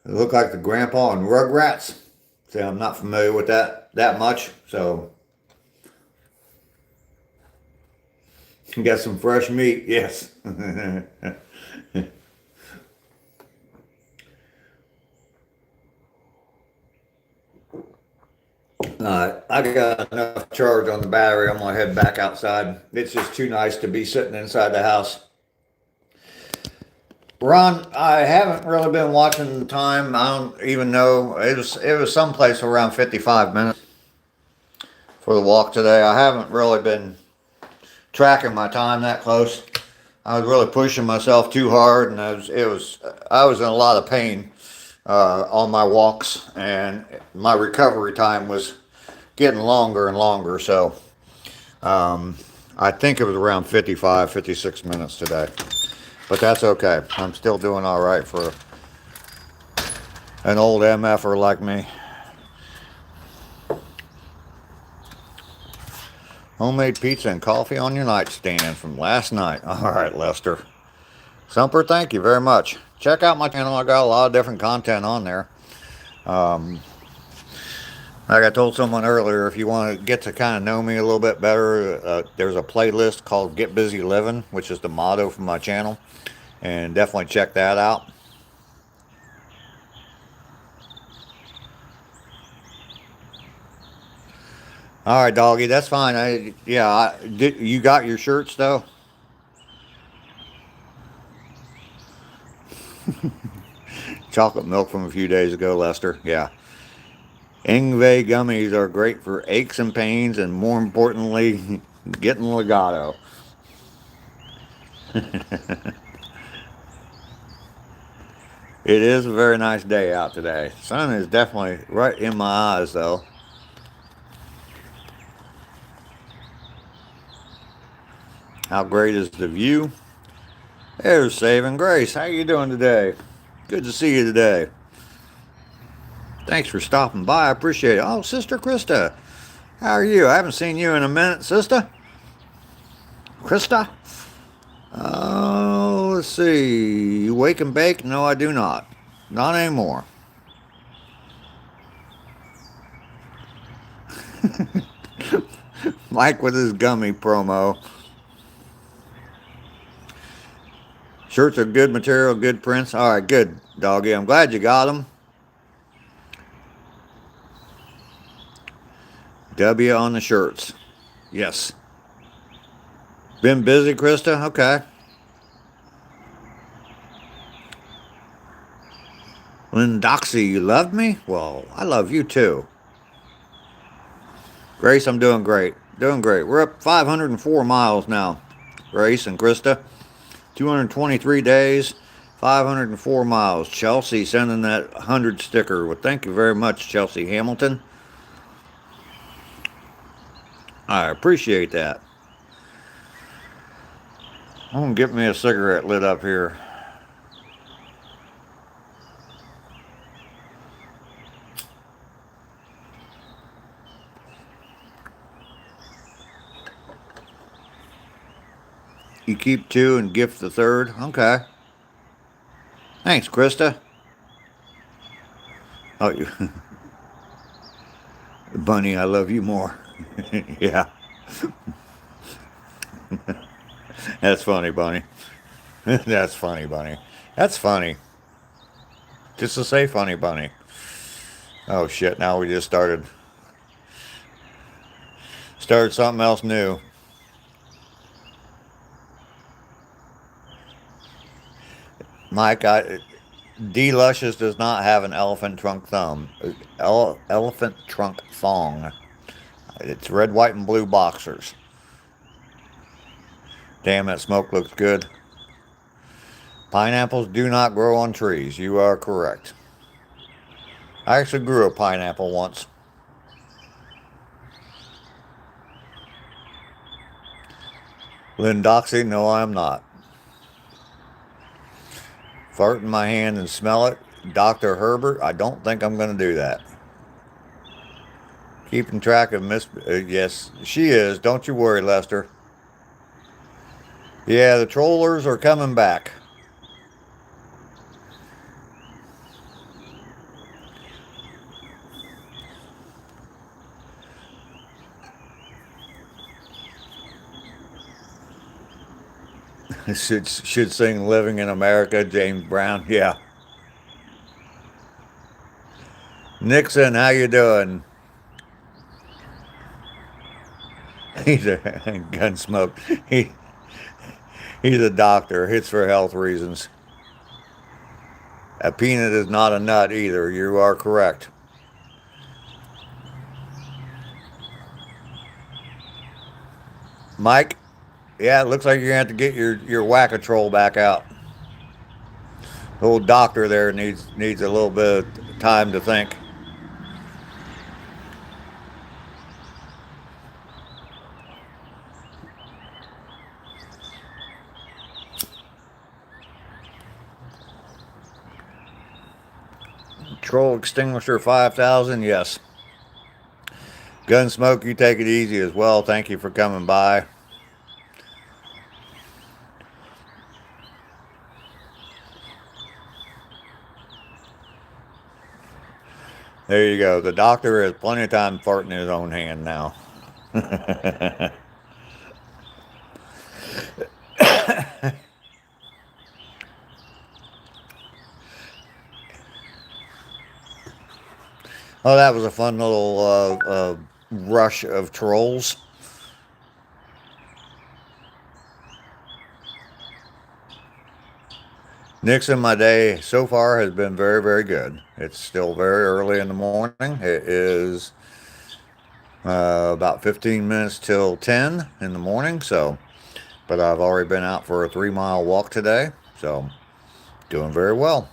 C: I look like the grandpa in Rugrats. See, I'm not familiar with that much, so got some fresh meat, yes. I got enough charge on the battery. I'm gonna head back outside. It's just too nice to be sitting inside the house. Ron, I haven't really been watching the time. I don't even know. It was someplace around 55 minutes for the walk today. I haven't really been tracking my time that close. I was really pushing myself too hard, and I was in a lot of pain on my walks, and my recovery time was getting longer and longer. So I think it was around 55, 56 minutes today. But that's okay. I'm still doing all right for an old MFer like me. Homemade pizza and coffee on your nightstand from last night. All right, Lester. Sumper, thank you very much. Check out my channel. I got a lot of different content on there. Like I told someone earlier, if you want to get to kind of know me a little bit better, there's a playlist called Get Busy Living, which is the motto for my channel. And definitely check that out. All right, doggy, that's fine. You got your shirts though? Chocolate milk from a few days ago, Lester. Yeah. Ingve gummies are great for aches and pains, and more importantly, getting legato. It is a very nice day out today. Sun is definitely right in my eyes, though. How great is the view? There's Saving Grace. How you doing today? Good to see you today. Thanks for stopping by. I appreciate it. Oh, Sister Krista. How are you? I haven't seen you in a minute, sister. Krista? Oh, let's see. You wake and bake? No, I do not. Not anymore. Mike with his gummy promo. Shirts are good material, good prints. All right, good, doggy. I'm glad you got them. W on the shirts. Yes. Been busy, Krista? Okay. Lynn Doxy, you love me? Well, I love you too. Grace, I'm doing great. Doing great. We're up 504 miles now. Grace and Krista. 223 days, 504 miles. Chelsea sending that 100 sticker. Well, thank you very much, Chelsea Hamilton. I appreciate that. I'm going to get me a cigarette lit up here. You keep 2 and gift the 3rd. Okay. Thanks, Krista. Oh, you. Bunny, I love you more. Yeah. That's funny, Bunny. That's funny, Bunny. That's funny. Just to say funny, Bunny. Oh, shit. Now we just started something else new. Mike, D. Luscious does not have an elephant trunk thumb. Elephant trunk thong. It's red, white, and blue boxers. Damn, that smoke looks good. Pineapples do not grow on trees. You are correct. I actually grew a pineapple once. Lindoxy, no, I'm not. Fart in my hand and smell it. Dr. Herbert, I don't think I'm going to do that. Keeping track of Miss... yes, she is. Don't you worry, Lester. Yeah, the trollers are coming back. should sing Living in America, James Brown. Yeah. Nixon, how you doing? He's a Gunsmoke. He's a doctor. It's for health reasons. A peanut is not a nut either. You are correct. Mike, yeah, it looks like you're going to have to get your whack-a-troll back out. The old doctor there needs a little bit of time to think. Troll extinguisher 5,000, yes. Gunsmoke, you take it easy as well. Thank you for coming by. There you go. The doctor has plenty of time farting in his own hand now. Oh, that was a fun little rush of trolls. Nixon, my day so far has been very, very good. It's still very early in the morning. It is about 15 minutes till 10 in the morning. But I've already been out for a 3-mile walk today. So, doing very well.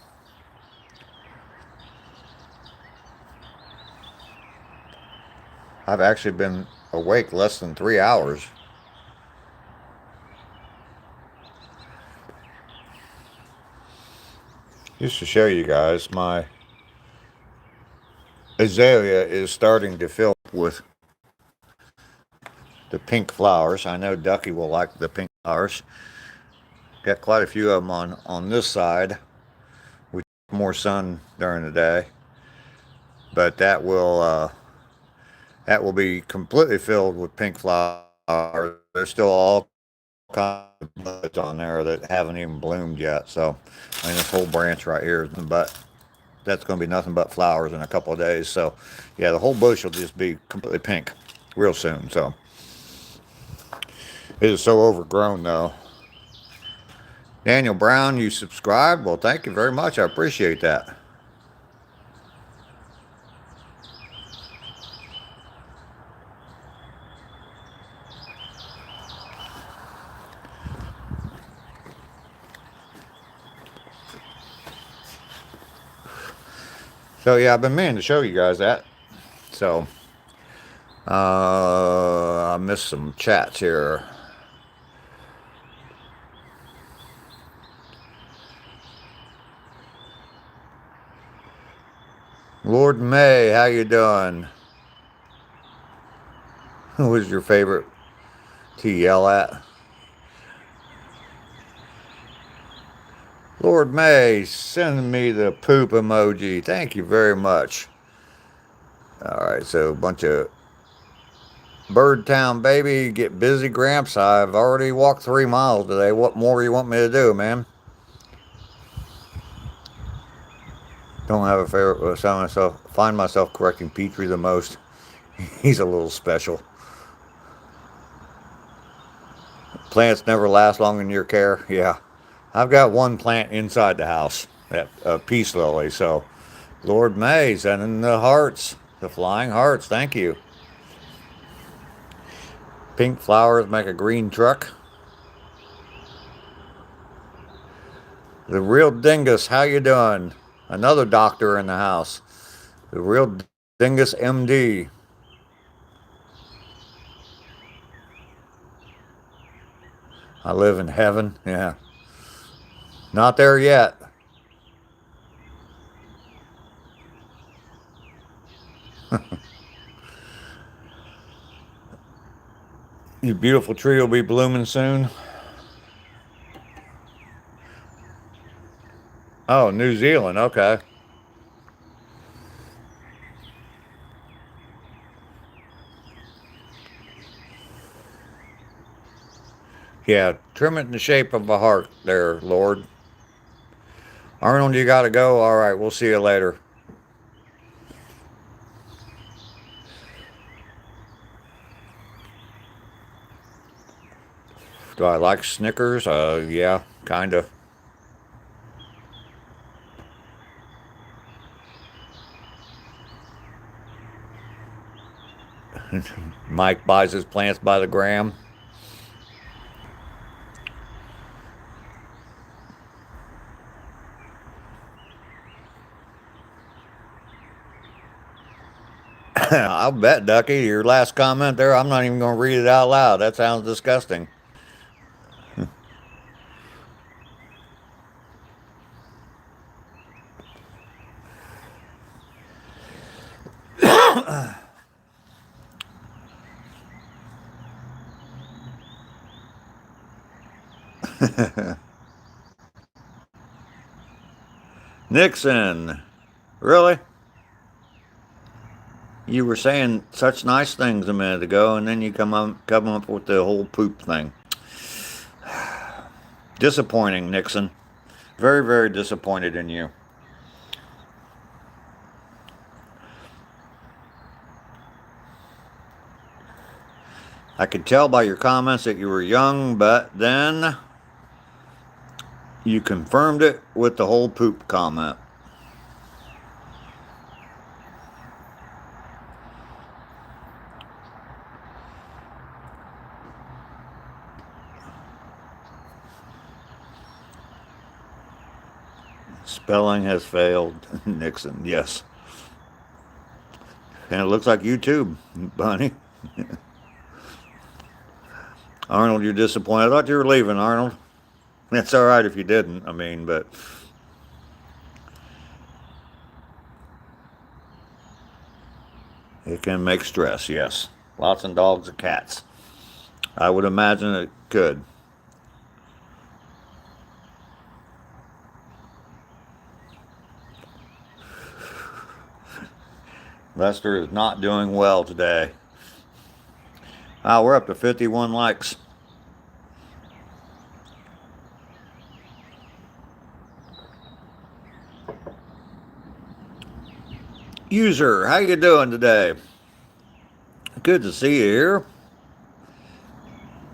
C: I've actually been awake less than 3 hours. Just to show you guys, my azalea is starting to fill with the pink flowers. I know Ducky will like the pink flowers. Got quite a few of them on this side. We get more sun during the day. But that will be completely filled with pink flowers. There's still all kinds of buds on there that haven't even bloomed yet. So, I mean, this whole branch right here, but that's going to be nothing but flowers in a couple of days. So, yeah, the whole bush will just be completely pink real soon. So, it is so overgrown, though. Daniel Brown, you subscribed? Well, thank you very much. I appreciate that. So yeah, I've been meaning to show you guys that. So I missed some chats here. Lord May, how you doing? Who was your favorite to yell at? Lord May, send me the poop emoji. Thank you very much. Alright, so a bunch of Birdtown baby, get busy, Gramps. I've already walked 3 miles today. What more you want me to do, man? Don't have a favorite. Find myself correcting Petrie the most. He's a little special. Plants never last long in your care. Yeah. I've got one plant inside the house, that peace lily. So, Lord May, sending the hearts, the flying hearts. Thank you. Pink flowers make a green truck. The real dingus, how you doing? Another doctor in the house. The real dingus MD. I live in heaven. Yeah. Not there yet. Your beautiful tree will be blooming soon. Oh, New Zealand. Okay. Yeah, trim it in the shape of a heart there, Lord. Arnold, you gotta go. All right, we'll see you later. Do I like Snickers? Yeah, kinda. Mike buys his plants by the gram. I'll bet, Ducky, your last comment there, I'm not even going to read it out loud. That sounds disgusting. Nixon, really? You were saying such nice things a minute ago, and then you come up with the whole poop thing. Disappointing, Nixon. Very, very disappointed in you. I could tell by your comments that you were young, but then you confirmed it with the whole poop comment. Spelling has failed, Nixon, yes. And it looks like YouTube, Bunny. Arnold, you're disappointed. I thought you were leaving, Arnold. It's all right if you didn't, I mean, but... It can make stress, yes. Lots of dogs and cats. I would imagine it could. Lester is not doing well today. Wow, we're up to 51 likes. User, how you doing today? Good to see you here.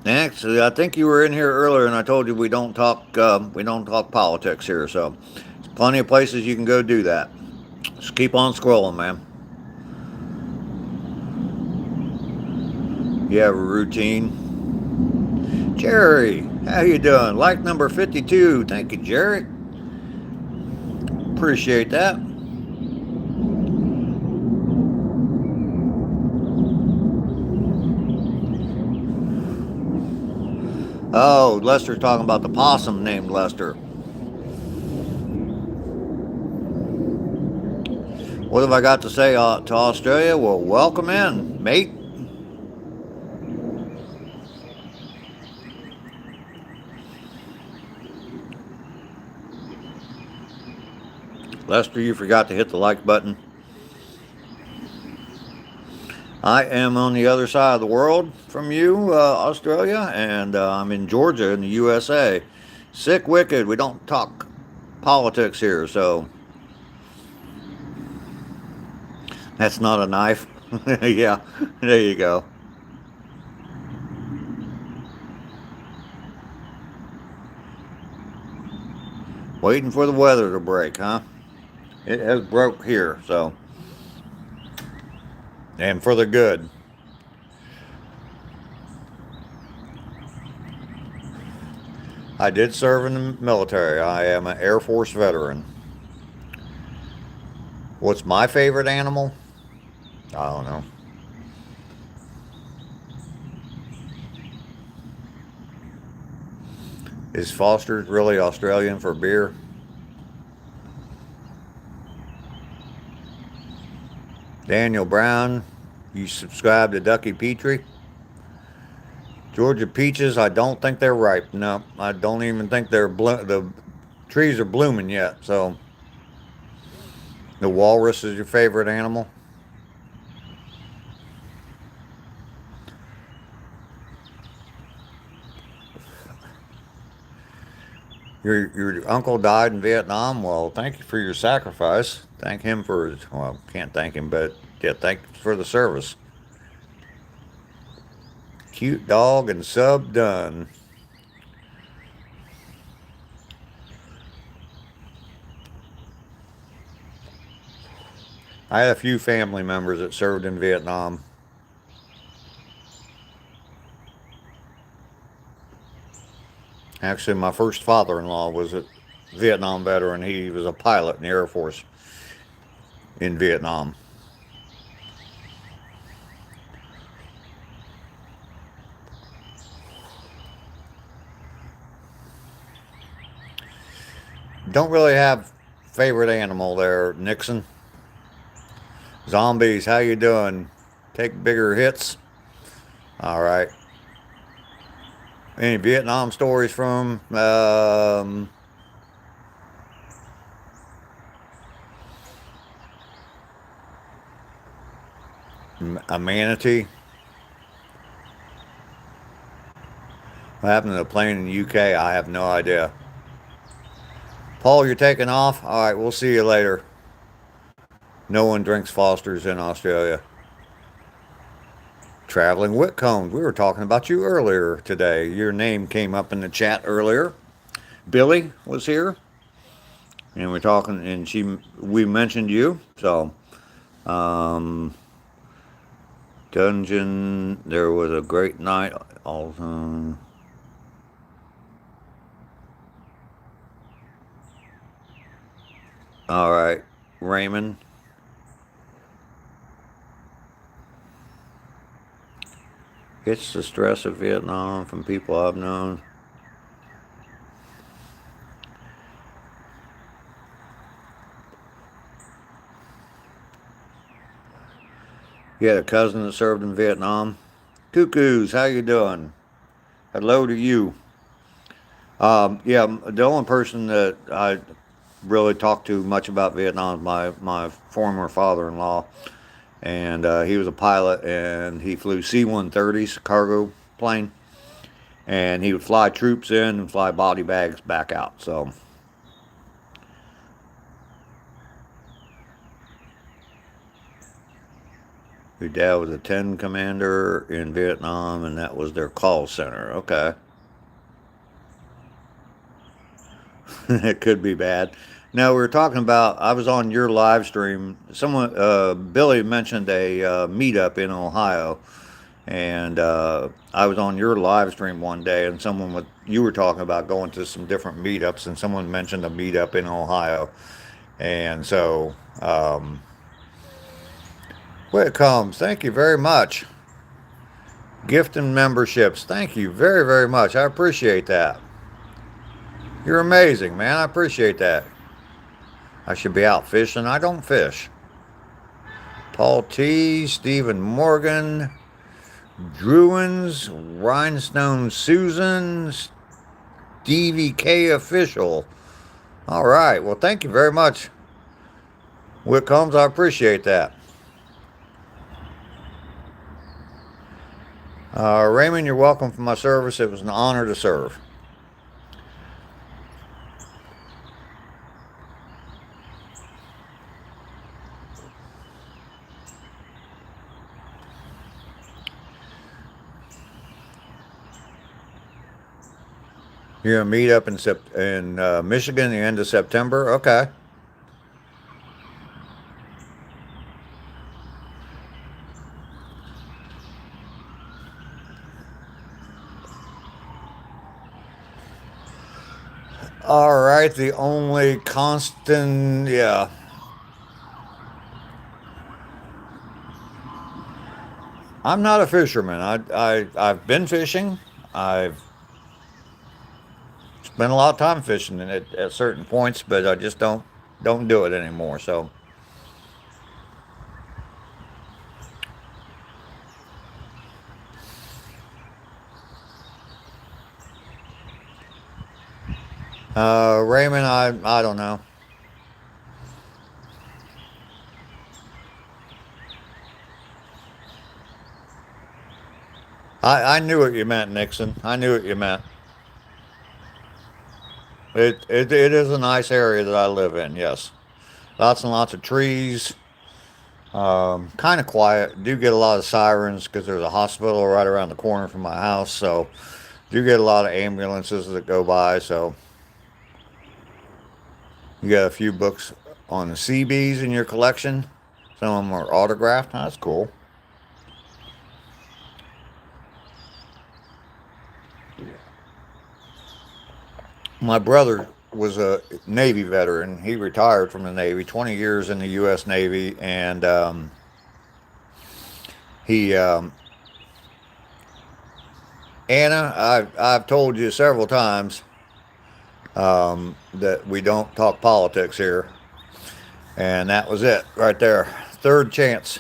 C: Actually, I think you were in here earlier, and I told you we don't talk politics here. So, there's plenty of places you can go do that. Just keep on scrolling, man. You have a routine. Jerry, how you doing? Like number 52. Thank you, Jerry. Appreciate that. Oh, Lester's talking about the possum named Lester. What have I got to say to Australia? Well, welcome in, mate. Lester, you forgot to hit the like button. I am on the other side of the world from you, Australia, and I'm in Georgia in the USA. Sick wicked, we don't talk politics here, so... That's not a knife. Yeah, there you go. Waiting for the weather to break, huh? It has broke here, so... And for the good. I did serve in the military. I am an Air Force veteran. What's my favorite animal? I don't know. Is Foster's really Australian for beer? Daniel Brown, you subscribe to Ducky Petrie? Georgia peaches, I don't think they're ripe. No, I don't even think the trees are blooming yet. So, the walrus is your favorite animal? Your uncle died in Vietnam. Well, thank you for your sacrifice. Thank him for his, well, can't thank him, but yeah, thank you for the service. Cute dog and sub done. I had a few family members that served in Vietnam. Actually, my first father-in-law was a Vietnam veteran. He was a pilot in the Air Force in Vietnam. Don't really have favorite animal there, Nixon. Zombies, how you doing? Take bigger hits. All right. Any Vietnam stories from a manatee? What happened to the plane in the UK? I have no idea. Paul, you're taking off? All right, we'll see you later. No one drinks Foster's in Australia. Traveling Whitcombs. We were talking about you earlier today. Your name came up in the chat earlier. Billy was here, and we're talking, and we mentioned you. So, Dungeon. There was a great night. Also, all right, Raymond. It's the stress of Vietnam from people I've known. You had a cousin that served in Vietnam. Cuckoos, how you doing? Hello to you. Yeah, the only person that I really talked to much about Vietnam is my former father-in-law. And he was a pilot, and he flew C-130s, cargo plane. And he would fly troops in and fly body bags back out. So, your dad was a 10 commander in Vietnam, and that was their call center. Okay. It could be bad. Now, we were talking about, I was on your live stream. Billy mentioned a meetup in Ohio. And I was on your live stream one day, and you were talking about going to some different meetups, and someone mentioned a meetup in Ohio. And so, when it comes, thank you very much. Gift and memberships, thank you very, very much. I appreciate that. You're amazing, man. I appreciate that. I should be out fishing. I don't fish. Paul T, Stephen Morgan, Druins, Rhinestone Susan, DVK Official. All right. Well, thank you very much, Whitcombs. I appreciate that. Raymond, you're welcome for my service. It was an honor to serve. You're going to meet up in Michigan the end of September? Okay. All right, the only constant, yeah. I'm not a fisherman. I've been fishing. I've spent a lot of time fishing at certain points, but I just don't do it anymore. So, Raymond, I don't know. I knew what you meant, Nixon. I knew what you meant. It is a nice area that I live in. Yes, lots and lots of trees. Kind of quiet. Do get a lot of sirens because there's a hospital right around the corner from my house. So do get a lot of ambulances that go by. So you got a few books on the CBs in your collection. Some of them are autographed. That's cool. My brother was a Navy veteran. He retired from the Navy, 20 years in the U.S. Navy, and he Anna, I've told you several times that we don't talk politics here, and that was it right there. Third chance.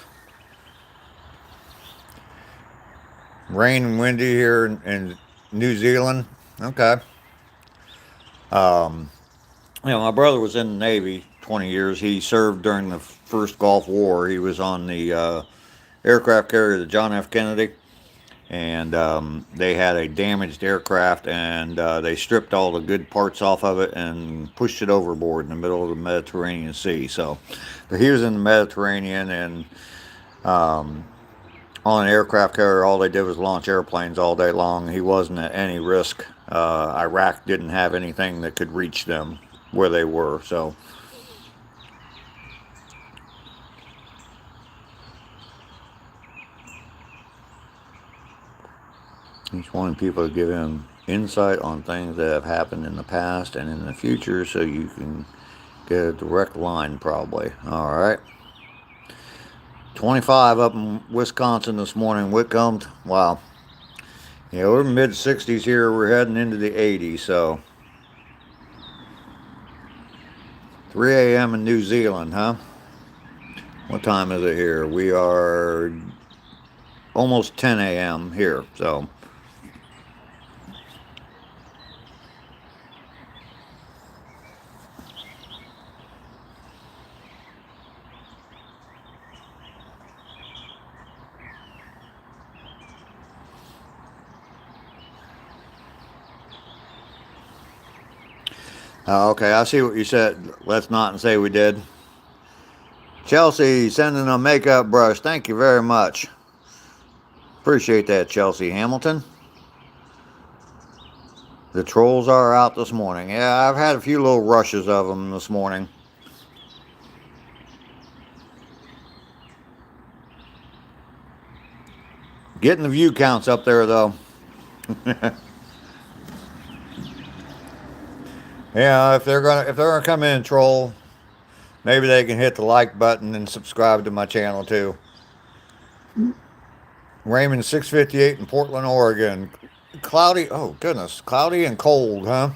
C: Rain and windy here in New Zealand. Okay. Um, my brother was in the Navy 20 years. He served during the first Gulf War. He was on the aircraft carrier, the John F. Kennedy, and they had a damaged aircraft, and they stripped all the good parts off of it and pushed it overboard in the middle of the Mediterranean Sea. So, but he was in the Mediterranean, and on an aircraft carrier, all they did was launch airplanes all day long. He wasn't at any risk. Iraq didn't have anything that could reach them where they were. So, he's wanting people to give him insight on things that have happened in the past and in the future so you can get a direct line, probably. All right. 25 up in Wisconsin this morning. Whitcomb. Wow. Yeah, we're mid 60s here. We're heading into the 80s. So 3 a.m. in New Zealand, huh? What time is it here? We are almost 10 a.m. here. So okay, I see what you said. Let's not say we did. Chelsea sending a makeup brush. Thank you very much. Appreciate that, Chelsea Hamilton. The trolls are out this morning. Yeah, I've had a few little rushes of them this morning. Getting the view counts up there, though. Yeah, if they're gonna come in and troll, maybe they can hit the like button and subscribe to my channel too. Raymond 658 in Portland, Oregon. Cloudy, oh goodness, cloudy and cold, huh?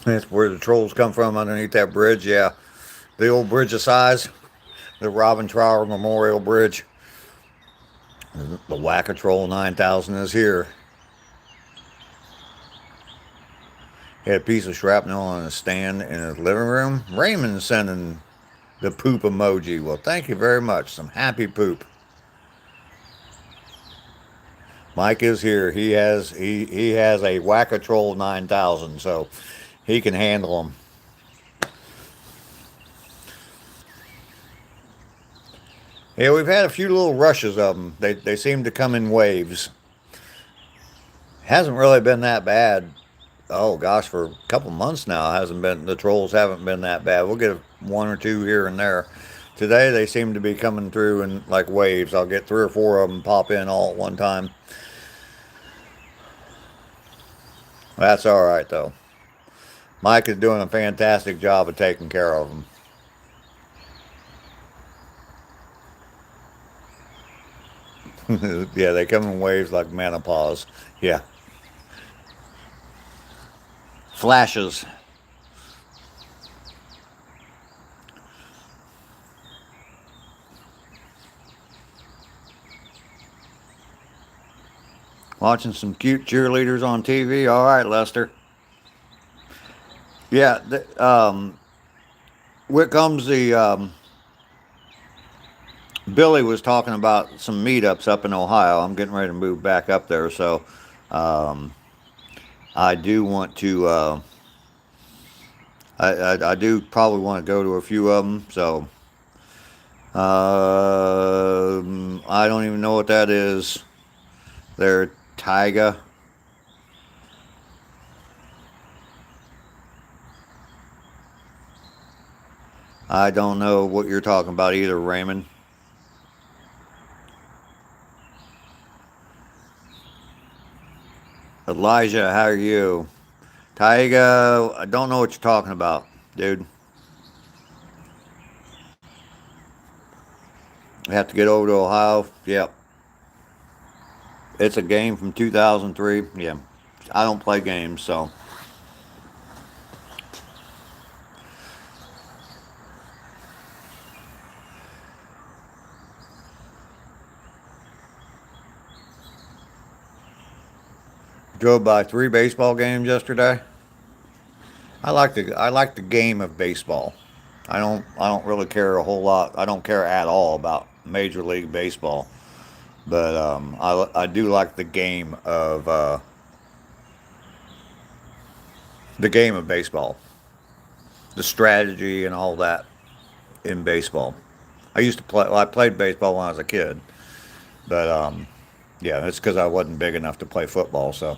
C: That's where the trolls come from, underneath that bridge, yeah. The old bridge of size, the Robin Trower Memorial Bridge. The Whack-A-Troll 9000 is here. He had a piece of shrapnel on a stand in his living room. Raymond sending the poop emoji. Well, thank you very much. Some happy poop. Mike is here. He has a Whack-A-Troll 9000, so he can handle them. Yeah, we've had a few little rushes of them. They seem to come in waves. Hasn't really been that bad oh gosh, for a couple months now. Hasn't been the trolls haven't been that bad. We'll get one or two here and there. Today they seem to be coming through in like waves. I'll get three or four of them pop in all at one time. That's all right though. Mike is doing a fantastic job of taking care of them. Yeah, they come in waves like menopause. Yeah, flashes. Watching some cute cheerleaders on TV. All right, Lester. Yeah, here comes the Billy was talking about some meetups up in Ohio. I'm getting ready to move back up there, so um, I do want to. I do probably want to go to a few of them. So I don't even know what that is. They're Tyga. I don't know what you're talking about either, Raymond. Elijah, how are you? Tyga, I don't know what you're talking about, dude. I have to get over to Ohio. Yep. It's a game from 2003. Yeah. I don't play games, so. Drove by 3 baseball games yesterday. I like the game of baseball. I don't really care a whole lot. I don't care at all about Major League Baseball, but I do like the game of baseball, the strategy and all that in baseball. I used to play. Well, I played baseball when I was a kid, but yeah, it's because I wasn't big enough to play football. So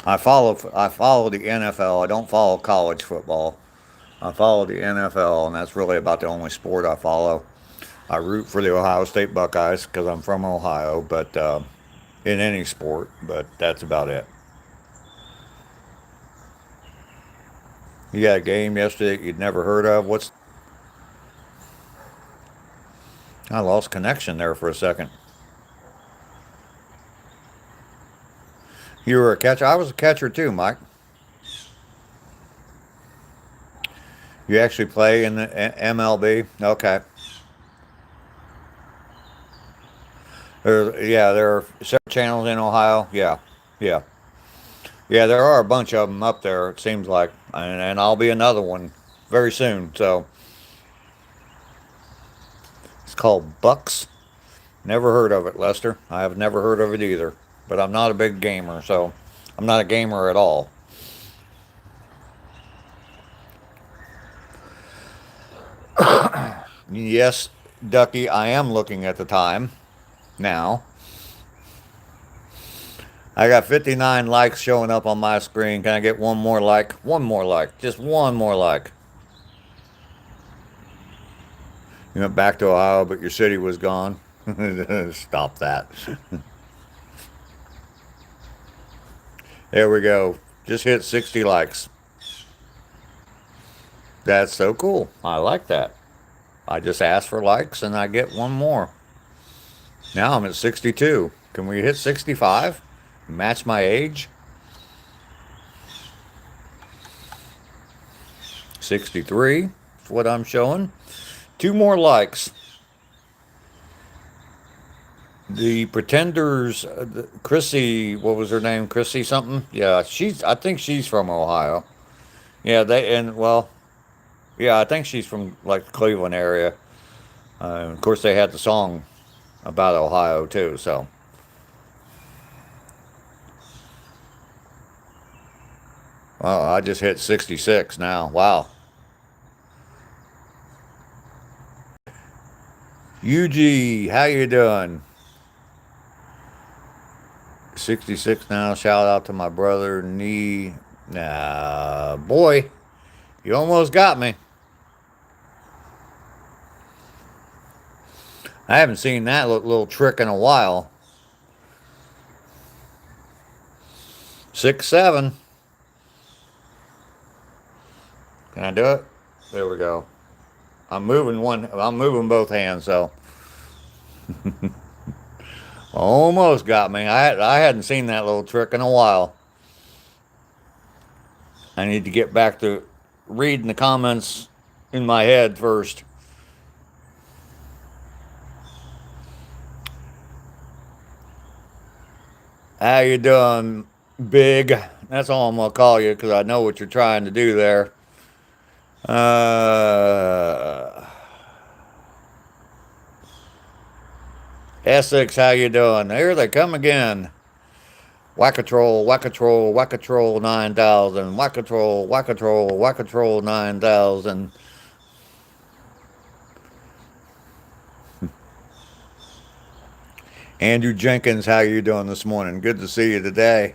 C: I follow the NFL. I don't follow college football. I follow the NFL, and that's really about the only sport I follow. I root for the Ohio State Buckeyes because I'm from Ohio, but in any sport, but that's about it. You got a game yesterday that you'd never heard of? I lost connection there for a second. You were a catcher. I was a catcher too, Mike. You actually play in the MLB? Okay. There are several channels in Ohio. Yeah, yeah, yeah. There are a bunch of them up there. It seems like, and I'll be another one very soon. So it's called Bucks. Never heard of it, Lester. I have never heard of it either. But I'm not a big gamer, so I'm not a gamer at all. Yes, Ducky, I am looking at the time now. I got 59 likes showing up on my screen. Can I get one more like? One more like. Just one more like. You went back to Ohio, but your city was gone. Stop that. There we go. Just hit 60 likes. That's so cool. I like that. I just ask for likes and I get one more. Now I'm at 62. Can we hit 65? Match my age? 63 is what I'm showing. Two more likes. The Pretenders, Chrissy, what was her name? Chrissy something? Yeah, I think she's from Ohio. Yeah, yeah, I think she's from like the Cleveland area. Of course, they had the song about Ohio too. So, well, I just hit 66 now. Wow. UG, how you doing? 66 now. Shout out to my brother, boy, you almost got me. I haven't seen that little trick in a while. 6-7. Can I do it? There we go. I'm moving both hands, so. Almost got me. I hadn't seen that little trick in a while. I need to get back to reading the comments in my head first. How you doing, Big? That's all I'm gonna call you because I know what you're trying to do there. Essex, how you doing? Here they come again. Whack-a-troll, whack-a-troll, whack-a-troll 9,000. Whack-a-troll, whack-a-troll, whack-a-troll 9,000. Andrew Jenkins, how you doing this morning? Good to see you today.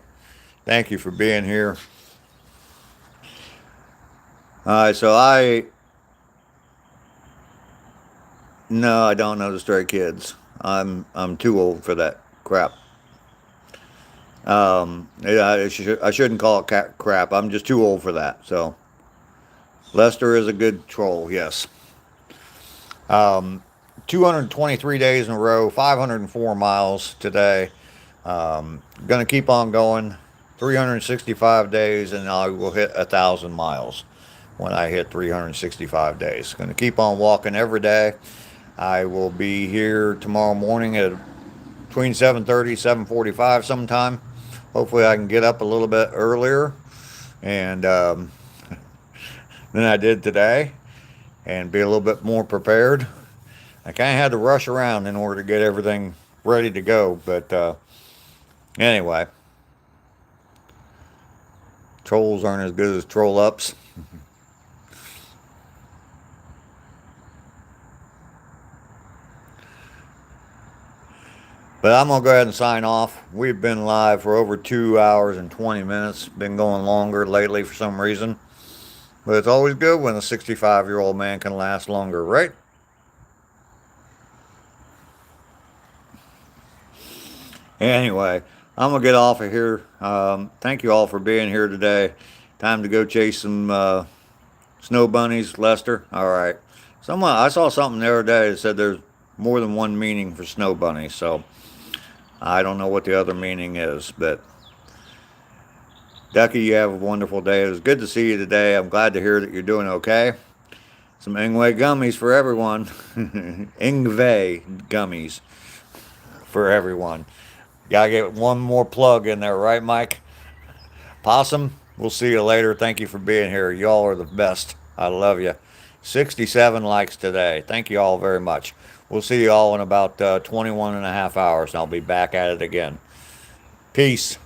C: Thank you for being here. All right, so no, I don't know the Stray Kids. I'm too old for that crap. I shouldn't call it crap. I'm just too old for that. So Lester is a good troll, yes. 223 days in a row, 504 miles today. Gonna keep on going. 365 days, and I will hit 1,000 miles when I hit 365 days. Gonna keep on walking every day. I will be here tomorrow morning at between 7:30, 7:45 sometime. Hopefully I can get up a little bit earlier and than I did today and be a little bit more prepared. I kind of had to rush around in order to get everything ready to go, but anyway, trolls aren't as good as troll ups. But I'm going to go ahead and sign off. We've been live for over 2 hours and 20 minutes. Been going longer lately for some reason. But it's always good when a 65-year-old man can last longer, right? Anyway, I'm going to get off of here. Thank you all for being here today. Time to go chase some snow bunnies, Lester. All right. I saw something the other day that said there's more than one meaning for snow bunnies, so I don't know what the other meaning is, but Ducky, you have a wonderful day. It was good to see you today. I'm glad to hear that you're doing okay. Some Ingwe gummies for everyone. Ingwe gummies for everyone. Gotta get one more plug in there, right, Mike? Possum, we'll see you later. Thank you for being here. Y'all are the best. I love you. 67 likes today. Thank you all very much. We'll see you all in about 21 and a half hours, and I'll be back at it again. Peace.